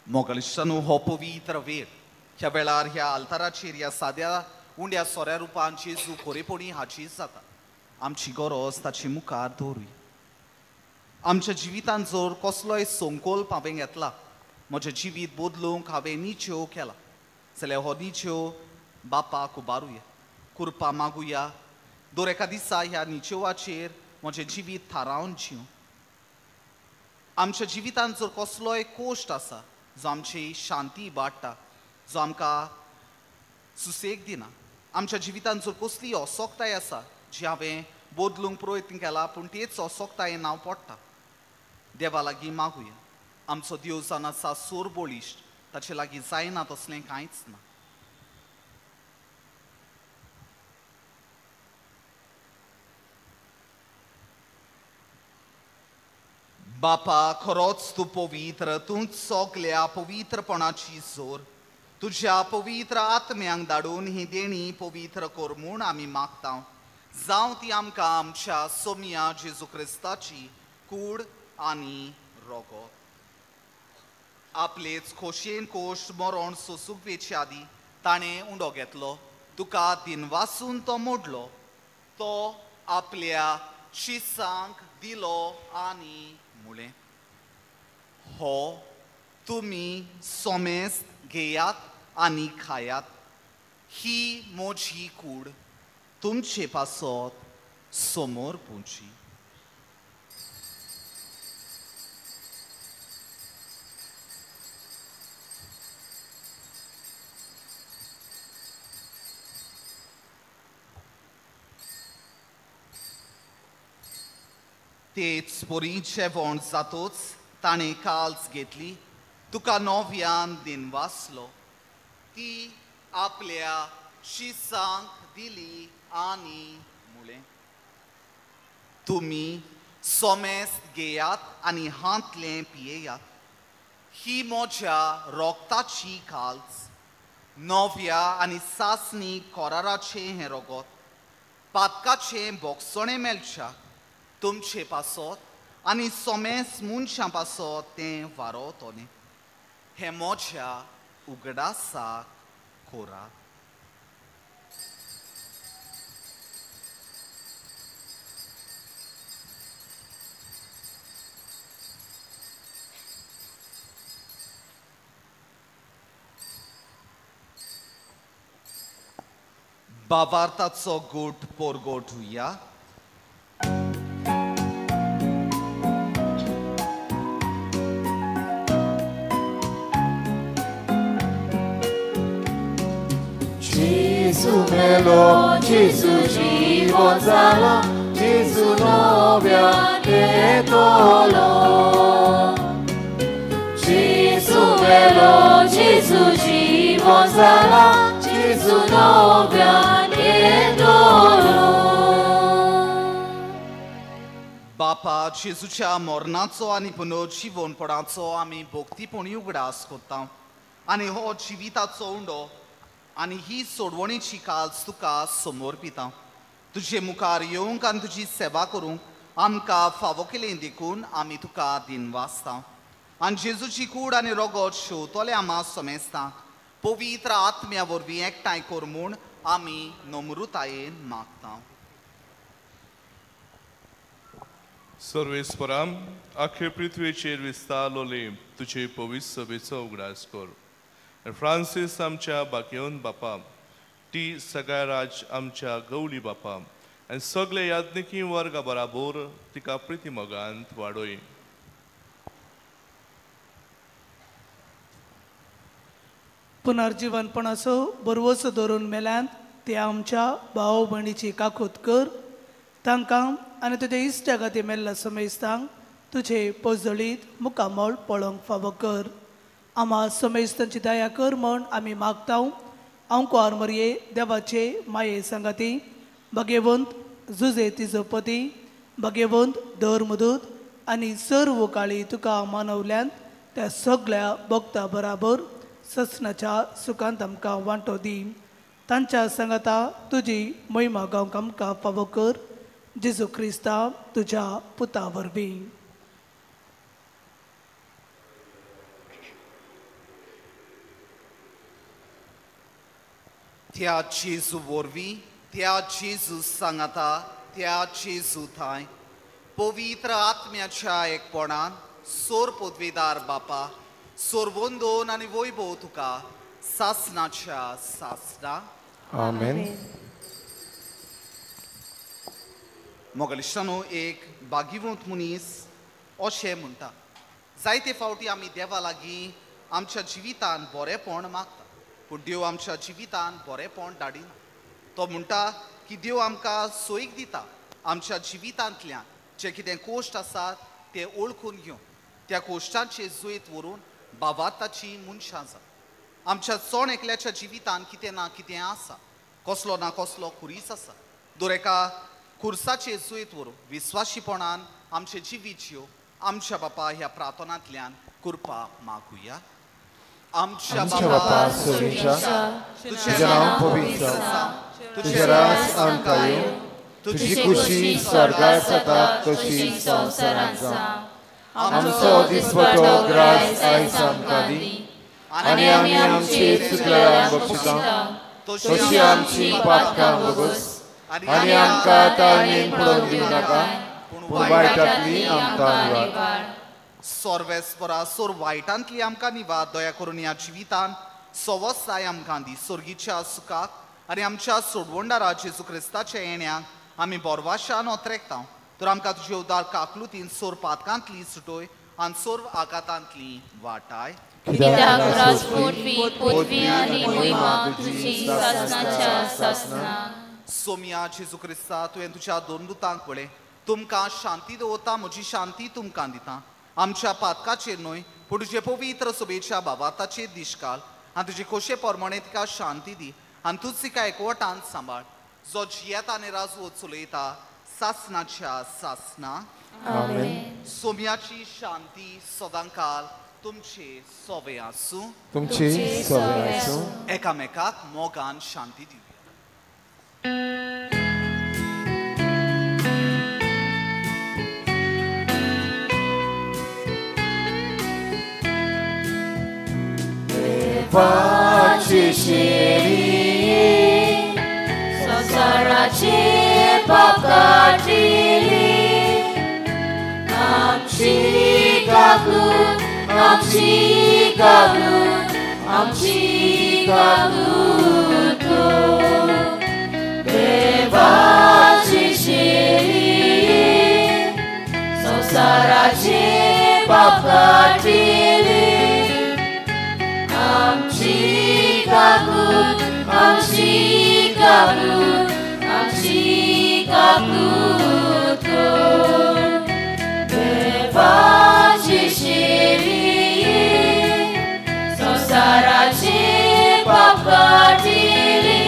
मोगलिश्टानो हो पवित्र वेळ ह्या वेळार ह्या आल्ताराचेर ह्या साद्या उंड्या सोऱ्या रुपान जेजू खरेपणी हाजीर जाता. आमची गरज ताची मुखार दवरूया. आमच्या जिवितांत जर कसलोय संकोल्प हांवें घेतला म्हजें जिवीत बदलूंक हांवें निच्यो केला जाल्यार हो निच्यो बापाक उबारुया. कृपा मागुया दर एका दिसा ह्या निच्योवाचेर म्हजें जिवीत थारावन जिव. आमच्या जिवितांत जर कसलोय कोश्ट आसा जो आमची शांती इबाडटा जो आमकां सुसेग दिना. आमच्या जिवितांत जर कसली असोक्ताय आसा जी हांवें बदलूंक प्रयत्न केला पूण तेच असोक्तायेन हांव पडटा देवा लागीं मागुया. आमचो देव जावन आसा सोर बळिश्ट ताचे लागीं जायना तसलें कांयच ना. बापा खरोच तूं पवित्र, तूंच सगल्या पवित्रपणाची जोर. तुज्या पवित्र आत्म्यांक धाडून ही देणी पवित्र कर म्हूण आमी मागता. जावं ती आमकां आमच्या सोम्या जेजू क्रिस्ताची कूड आनी रगत. आपलेच खोशेन खोश मरण सोंसूंक वेचे आदी ताणें उंडो घेतलो. तुका दिनवासून तो मोडलो. तो आपल्या शिसांक दिलो आनी म्हळें, हो तुमी सोमेस्त घेयात आनी खायात. ही म्हजी कूड तुमचे पासत समोर पुंची. तेच पोरी जेवण जातोच ताणें काल्स घेतली. तुका नव्यान दिनवासलो. ती आपल्या शिसांक दिली आनी म्हळें, तुमी सोमेस्त घेयात आनी हातलें पियेयात. ही म्हज्या रोगताची काल्स. नव्या आनी सासणी कोराराचें हें रगत. पातकाचें बोगसणें मेलच्या तुमचे पासत आनी सोमेस मनशां पासत तें वारोतोलें. हें म्हज्या उगडासाक कोरात. बावार्ताचो गोठ पोरगोठुया. Gesù melo, Gesù जीवन जाला, Gesù नव्या येतलो. Gesù melo, Gesù जीवन जाला, Gesù नव्या येतलो. बापा जेजूच्या मरणाचो आनी पुनर्जीवनपणाचो आमी भोक्तीपणी उगडास कोत्ता. आनी हो जिविताचो उंडो आनी ही सोडवणेची काल्स तुका समर्पिता. तुजे मुखार येवंक आनी तुजी सेवा करूंक आमकां फावो केलें देखून आमी तुका दिनवासता. आनी जेजूची कूड आनी रगत शेवतोले आमा सोमेस्तांक पवित्र आत्म्या वरवीं एकठांय कर म्हूण आमी नम्रतायेन मागता. सर्वेस्पराम, आख्खे पृथ्वेचेर विस्तारलोले तुजे पवित्र सभेचो उगडास कर. फ्रांसीस आमच्या बाकीवन बापा, टी सगळ्या राज आमच्या गवळी बापा आनी सगळे याज्ञिकी वर्गा बराबर तिका प्रिती मोगांत वाडोय. पुनर्जीवनपणाचो बरवस धरून मेल्यांत ते आमच्या भाव भयणीची काकूत कर. तांकां आनी तुजे इश्टागाती मेल्ल्या समेस्तांक तुजे पोजळीत मुखामळ पळोवंक फावो कर. आम्हा समेस्तांची दया कर म्हण आमी मागता. हांव आरमरये देवाचे माये सांगाती भगेवंत जुजे तिजो पती भगेवंत धर्मदूत आनी सर्व काळी तुका मानवल्यान त्या सगळ्या भक्ता बराबर ससनाच्या सुखांत आमकां वांटो दी. तांच्या सांगाता तुजी महिमा गावंक आमकां फावो कर. जेजू क्रिस्ता तुज्या पुता वरवीं. त्या जेजू वरवीं, त्या जेजू सांगाता, त्या जेजू थंय पवित्र आत्म्याच्या एकपणान सोर पदवीदार बापा सोरवंदोन आनी वैभव तुका सासनाच्या सासना. आमेन. मोगलिश्टानो, एक बागिवंत मनीस अशें म्हणटा, जायते फावटी आमी देवा लागीं आमच्या जिवितान बरेपण मागता, पूण देव आमच्या जिवितान बरेपण धाडिना. तो म्हणटा की देव आमकां सोयीक दिता आमच्या जिवितांतल्यान जे कितें कोश्ट आसात ते ओळखून घेवन त्या कोश्टांचे जुयेत व्हरून बाबाताची मनशां जाता. आमच्या चोण एकल्याच्या जिवितान कितें ना कितें आसा, कसलो ना कसलो खुरीस आसा. दर एका खुर्साचे जुयेत व्हरून विस्वाशीपणान आमचे जिवीत जियो आमच्या बापा ह्या प्रार्थनांतल्यान कृपा मागुया. आमच्या बापा स्वर्गीच्या, तुझें नांव पवित्र आसा, तुझें राज आमकां येवं, तुजी खुशी स्वर्गार जाता तशी संवसारांत जावं. आमचो दिसपटो ग्रास आयज आमकां दी, आनी आमी आमची चुकल्यार बक्षिता तशी आमची पातकां बगस, आनी आमकां ताळमेन पडोवंक दिवं नाका, पूण वायटांतली आमकां निवार. सर्वेस्परा सोर वायटांतली आमकां निवार, दया करून ह्या जिवितान सवस्ताय आमकां दी. सर्गीच्या सुखाक आनी आमच्या सोडवणदारा जेजू क्रिस्ताच्या येण्याक आमी बोरवाशान ओतरेकता. तर आमकां तुजे उदार काकलुतीन सोर पातकांतली सुटोय आनी सोर आघातांतली वाटाय. कित्याक राजपोटवी पोटवी आनी महिमा तुजी सासणाच्या सासना. सोम्या जेजू क्रिस्ता तुवें तुज्या दोन दुतांक पळय, तुमकां शांती दवरता, म्हजी शांती तुमकां दिता. आमच्या पातकाचेर न्हय पूण तुजे पवित्र सोबेच्या बाबाताचेर दिश्काल आनी तुजे खोशे पोरमणे तिका शांती दी आनी तूच तिका एकवटान सांबाळ. जो जियेता आनी राजवत चलयता सासणाच्या सासना. आमेन. सोम्याची शांती सदांकाल तुमचे सोबे आसूं. तुमची सोबे आसूं. एकामेकाक मोगान शांती दिवया. देवाची शेरी संसाराची पाप काटिली, आमची काकूट, आमची काकूट, आमची काकूट. देवाची शेरी संसाराची पाप काटिली, आमची काकूट, आमची काकूट, आमची काकूट. देवाची शेरी संसाराची पाप काटिली,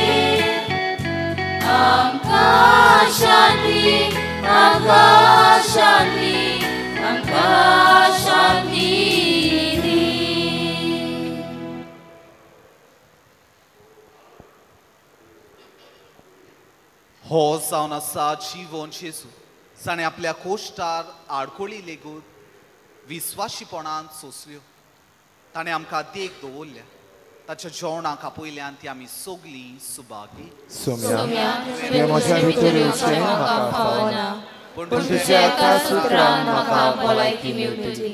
आमकां शांती, आमकां शांती, आमकां शांती दी. हो जावन आसा जीवन जेजू, जाणें आपल्या कोश्टार आडकोळी लेगून विस्वाशीपणान सोंसल्यो. ताणें आमकां देख दवरल्या, ताच्या जेवणाक आपयल्यान ती आमी सगलीं सुभागी. सोम्या, तुवें म्हज्या भितर येवचें म्हाका फावना, पूण तुज्या एका सुत्रान म्हाका भलायकी मेळटली.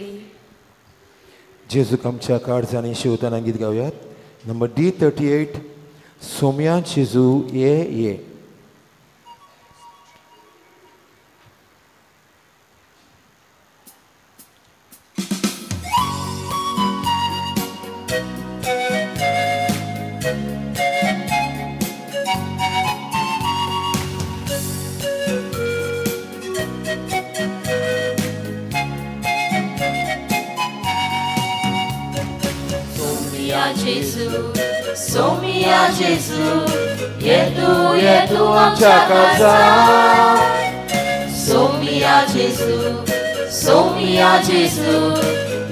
जेजूक आमच्या काळजांनी शिवताना गीत गावयात. Number D38. सोम्या जेजू ये ये. सोमिया जेजू, ये तू आमच्या काळजांत. सोमिया जेजू,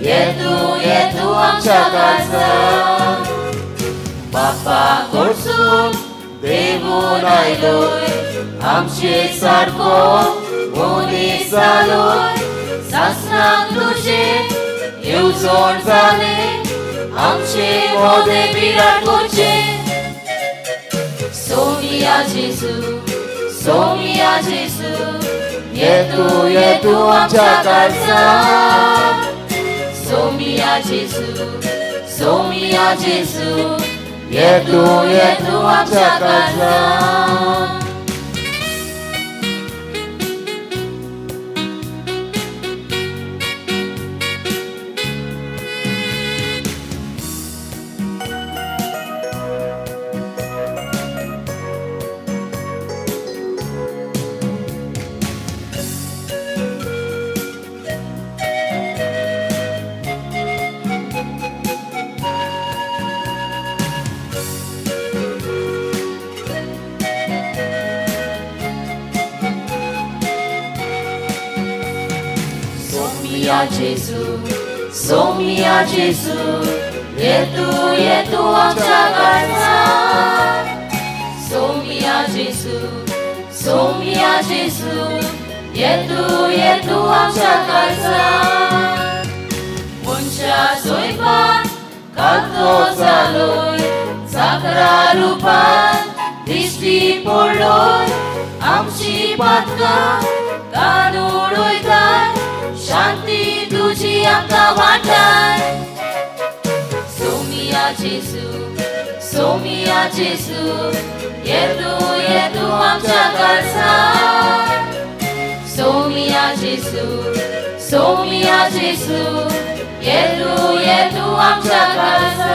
ये तू आमच्या काळजांत. बापा कडसून देवून आयलोय, आमचे सारको मनीस जालोय. सासणाक तुजे येवजण जाले, आमचे मोदे विराट करचे. सोमिया जेजू, ये तू आमच्या काळजांत. सोमिया जेजू, ये तू आमच्या काळजांत. Somia Jesu, Somia Jesu, येतू आमच्या काळजात. Somia Jesu, Somia Jesu, येतू आमच्या काळजात. मनशा सोयपान कांतो जालोय, साकरा रुपान दिश्टी पडलोय. आमची पातकां कानूड वयतात, शांती तुजी आमकां वाटाय. Somia Jesu, Somia Jesu, येतू आमच्या काळजात. Somia Jesu, Somia Jesu, येतू आमच्या काळजात.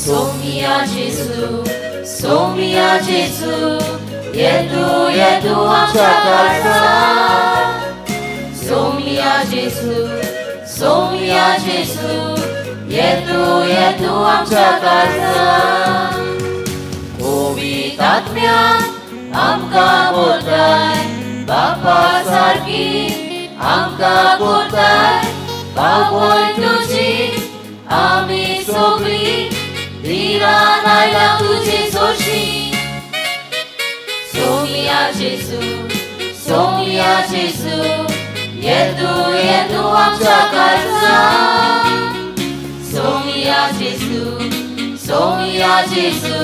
Somia Jesu, Somia Jesu, येतू आमच्या काळजात. Somia Jesu, Somia Jesu, येतू आमच्या काळजात. पवित्र आत्म्यान आमकां बोलताय, बापा सारकी आमकां बोलताय. बाबोय तुजी आमी सगळी धीरान आयला तुजे सोशी. Somia Jesu, Somia Jesu, येतू आमच्या काळजात. Somia Jesu, Somia Jesu,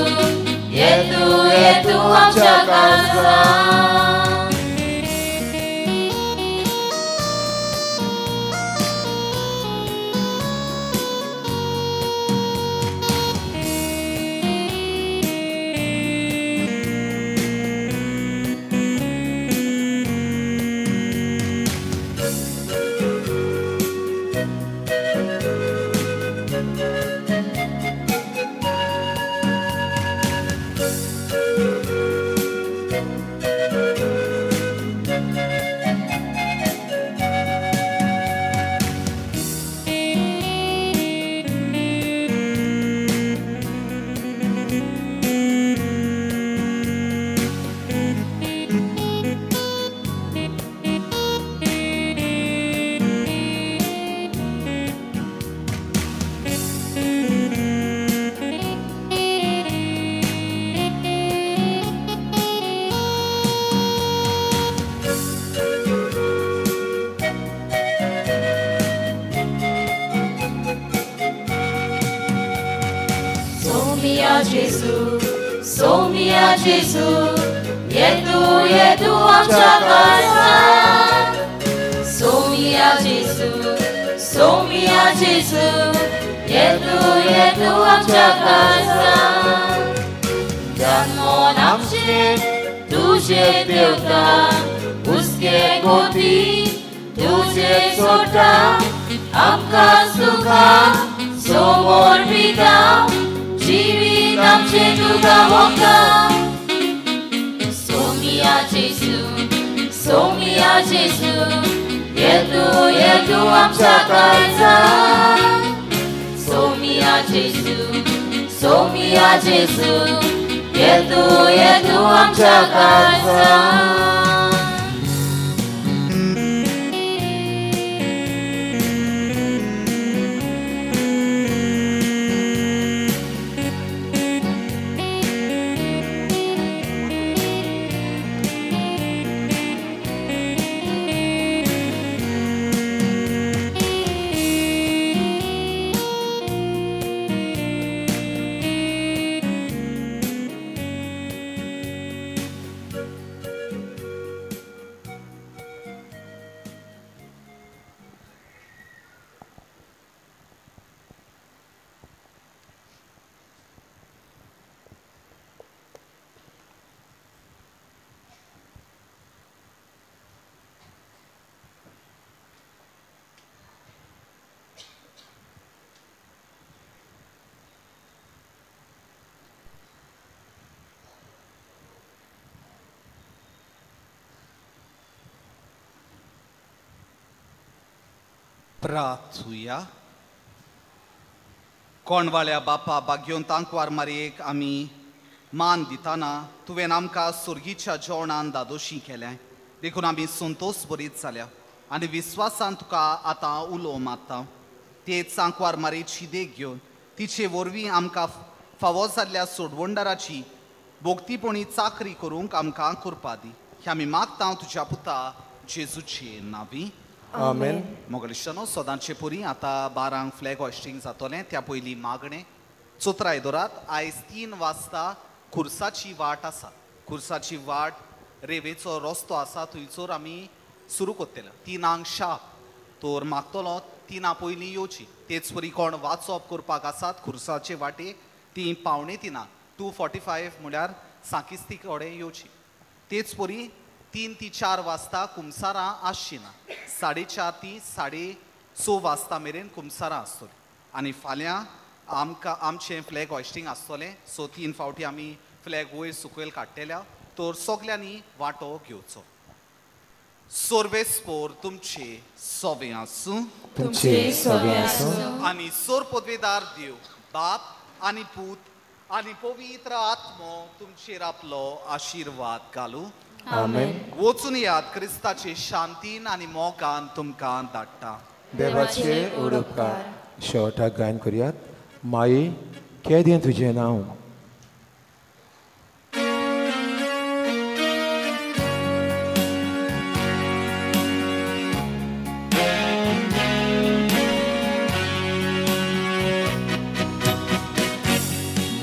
येतू आमच्या काळजात. Somia Jesu, Somia Jesu, येतू आमच्या काळजात. Somia Jesu, Somia Jesu, येतू आमच्या काळजात. जन्मोन आमचे तुझे देवता, हुस्के गोती तुझे सोडटा. आमकां सुखां समोर विदा, जीवित आमचे तुका वखदां. Somia Jesu, Somia Jesu, येतू आमच्या काळजात. Somia Jesu, Somia Jesu, येतू आमच्या काळजात. प्रार्थुया. कोणवाळ्या बापा भाग्योन तांकवार मारयेक आमी मान दिताना तुवें आमकां सुर्गीच्या जेवणान दादोशी केलें देखून आमी संतोश बरीत जाल्या आनी विस्वासान तुका आतां उलो मारता. तेच सांकवार मारेची देख घेवन तिचे वरवीं आमकां फावो जाल्ल्या सोडवंडराची भोगतीपणी चाकरी करूंक आमकां करपा दी. हें आमी मागता तुज्या पुता जेजूचे नांवी. आमेन. मोगलिश्टानो सदांचे पुरी आतां 12 फ्लॅग हॉस्टिंग जातलें. त्या पयलीं मागणें. चोत्र आयदोरात आयज 3 वाजता खुर्साची वाट आसा. खुर्साची वाट रेवेचो रस्तो आसा थंयसर आमी सुरू करतले. 3 शार्प तर मागतलो 3 पयलीं येवची. तेच परी कोण वाचप करपाक आसात खुर्साचे वाटेक ती 2:45 2:45 म्हळ्यार सांकिस्ती कडेन येवची. तेच परी 3 ते 4 वाजता कुमसारां आसची ना. 4:30 ते 6:30 वाजता मेरेन कुमसारां आसतलीं. आनी फाल्यां आमकां आमचें फ्लॅग हॉस्टिंग आसतलें. सो 3 फावटी आमी फ्लॅग वयर सकयल काडटल्या तर सगल्यांनी वांटो घेवचो. सोर्वेस्पोर तुमचे सोवे आसूं. तुमचे सोवे आसूं. आनी सोर पदवेदार देव बाप आनी पूत आनी पवित्र आत्मो तुमचेर आपलो आशिर्वाद घालूं. आमेन. वचून याद क्रिस्ताचे शांतीन आनी मोगान तुमकां धाडटा. देवाचे उपकार. शेवटाक गायन करयात. माये केदें तुजें नांव.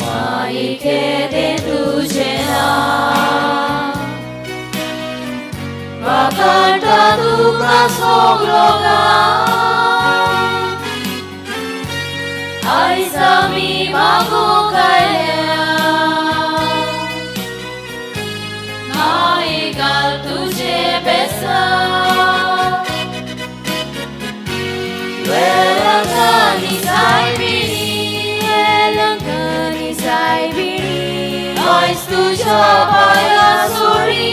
माये केदें तुजें नांव. वाकाळटा तुका सगलो गांव. आयज आमी मागूंक आयल्या. माये घाल तुजे बेसांव. वेलंकानी सायबिणी वेलंकानी सायबिणी आयज तुज्या पांया सोडी.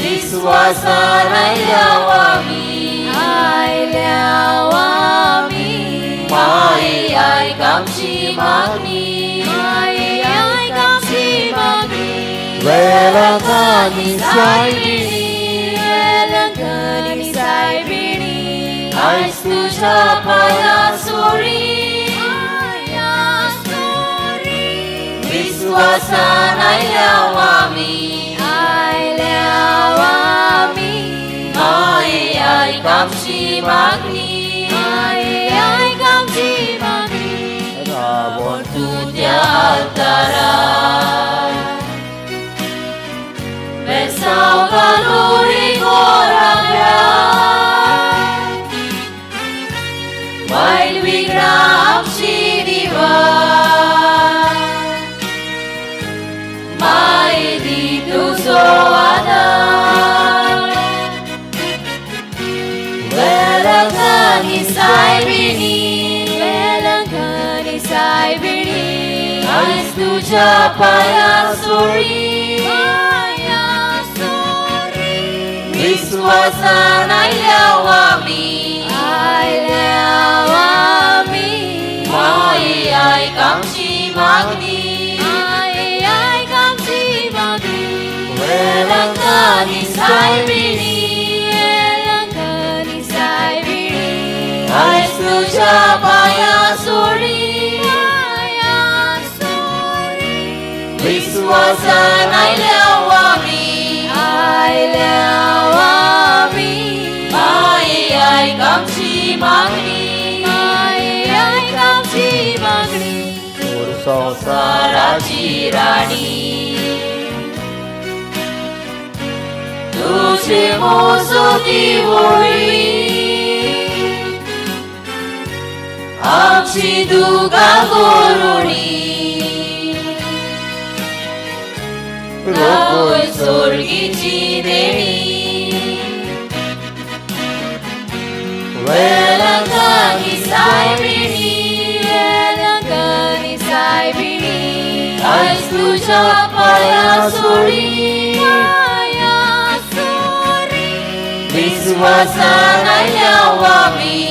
विश्वासान आयल्याव आमी. माये आयक आमची मागणी. माये आयक आमची मागणी. वेलंकानी सायबिणी वेलंकानी सायबिणी आयज तुज्या पांया सोडी. विश्वासान आयल्याव आमी. माये आयक आमची मागणी. माये आयक आमची मागणी. रावण तुज्या आल्तारार बेसांव घालून गोराब्यार. वायट विघ्नां आमची निवार. माये दी तुजो आदार. वेलंकानी सायबिणी वेलंकानी सायबिणी आयज तुज्या पांया सोडी. विश्वासान आयल्याव आमी. माये आयक आमची मागणी. माये आयक आमची मागणी. वेलंकानी सायबिणी वेलंकानी सायबिणी आयज तुज्या पांया सोडी. विश्वासान आयल्याव आमी. माये आयक आमची मागणी. माये आयक आमची मागणी. संसाराची राणी तुझे मोजोती व्हडली. आमची दुगा गोरुणी. रावय सोर्गीची देणी. वेलंकानी सायबिणी वेलंकानी सायबिणी आयज तुज्या पांया सोडी. विश्वासान आयल्या आमी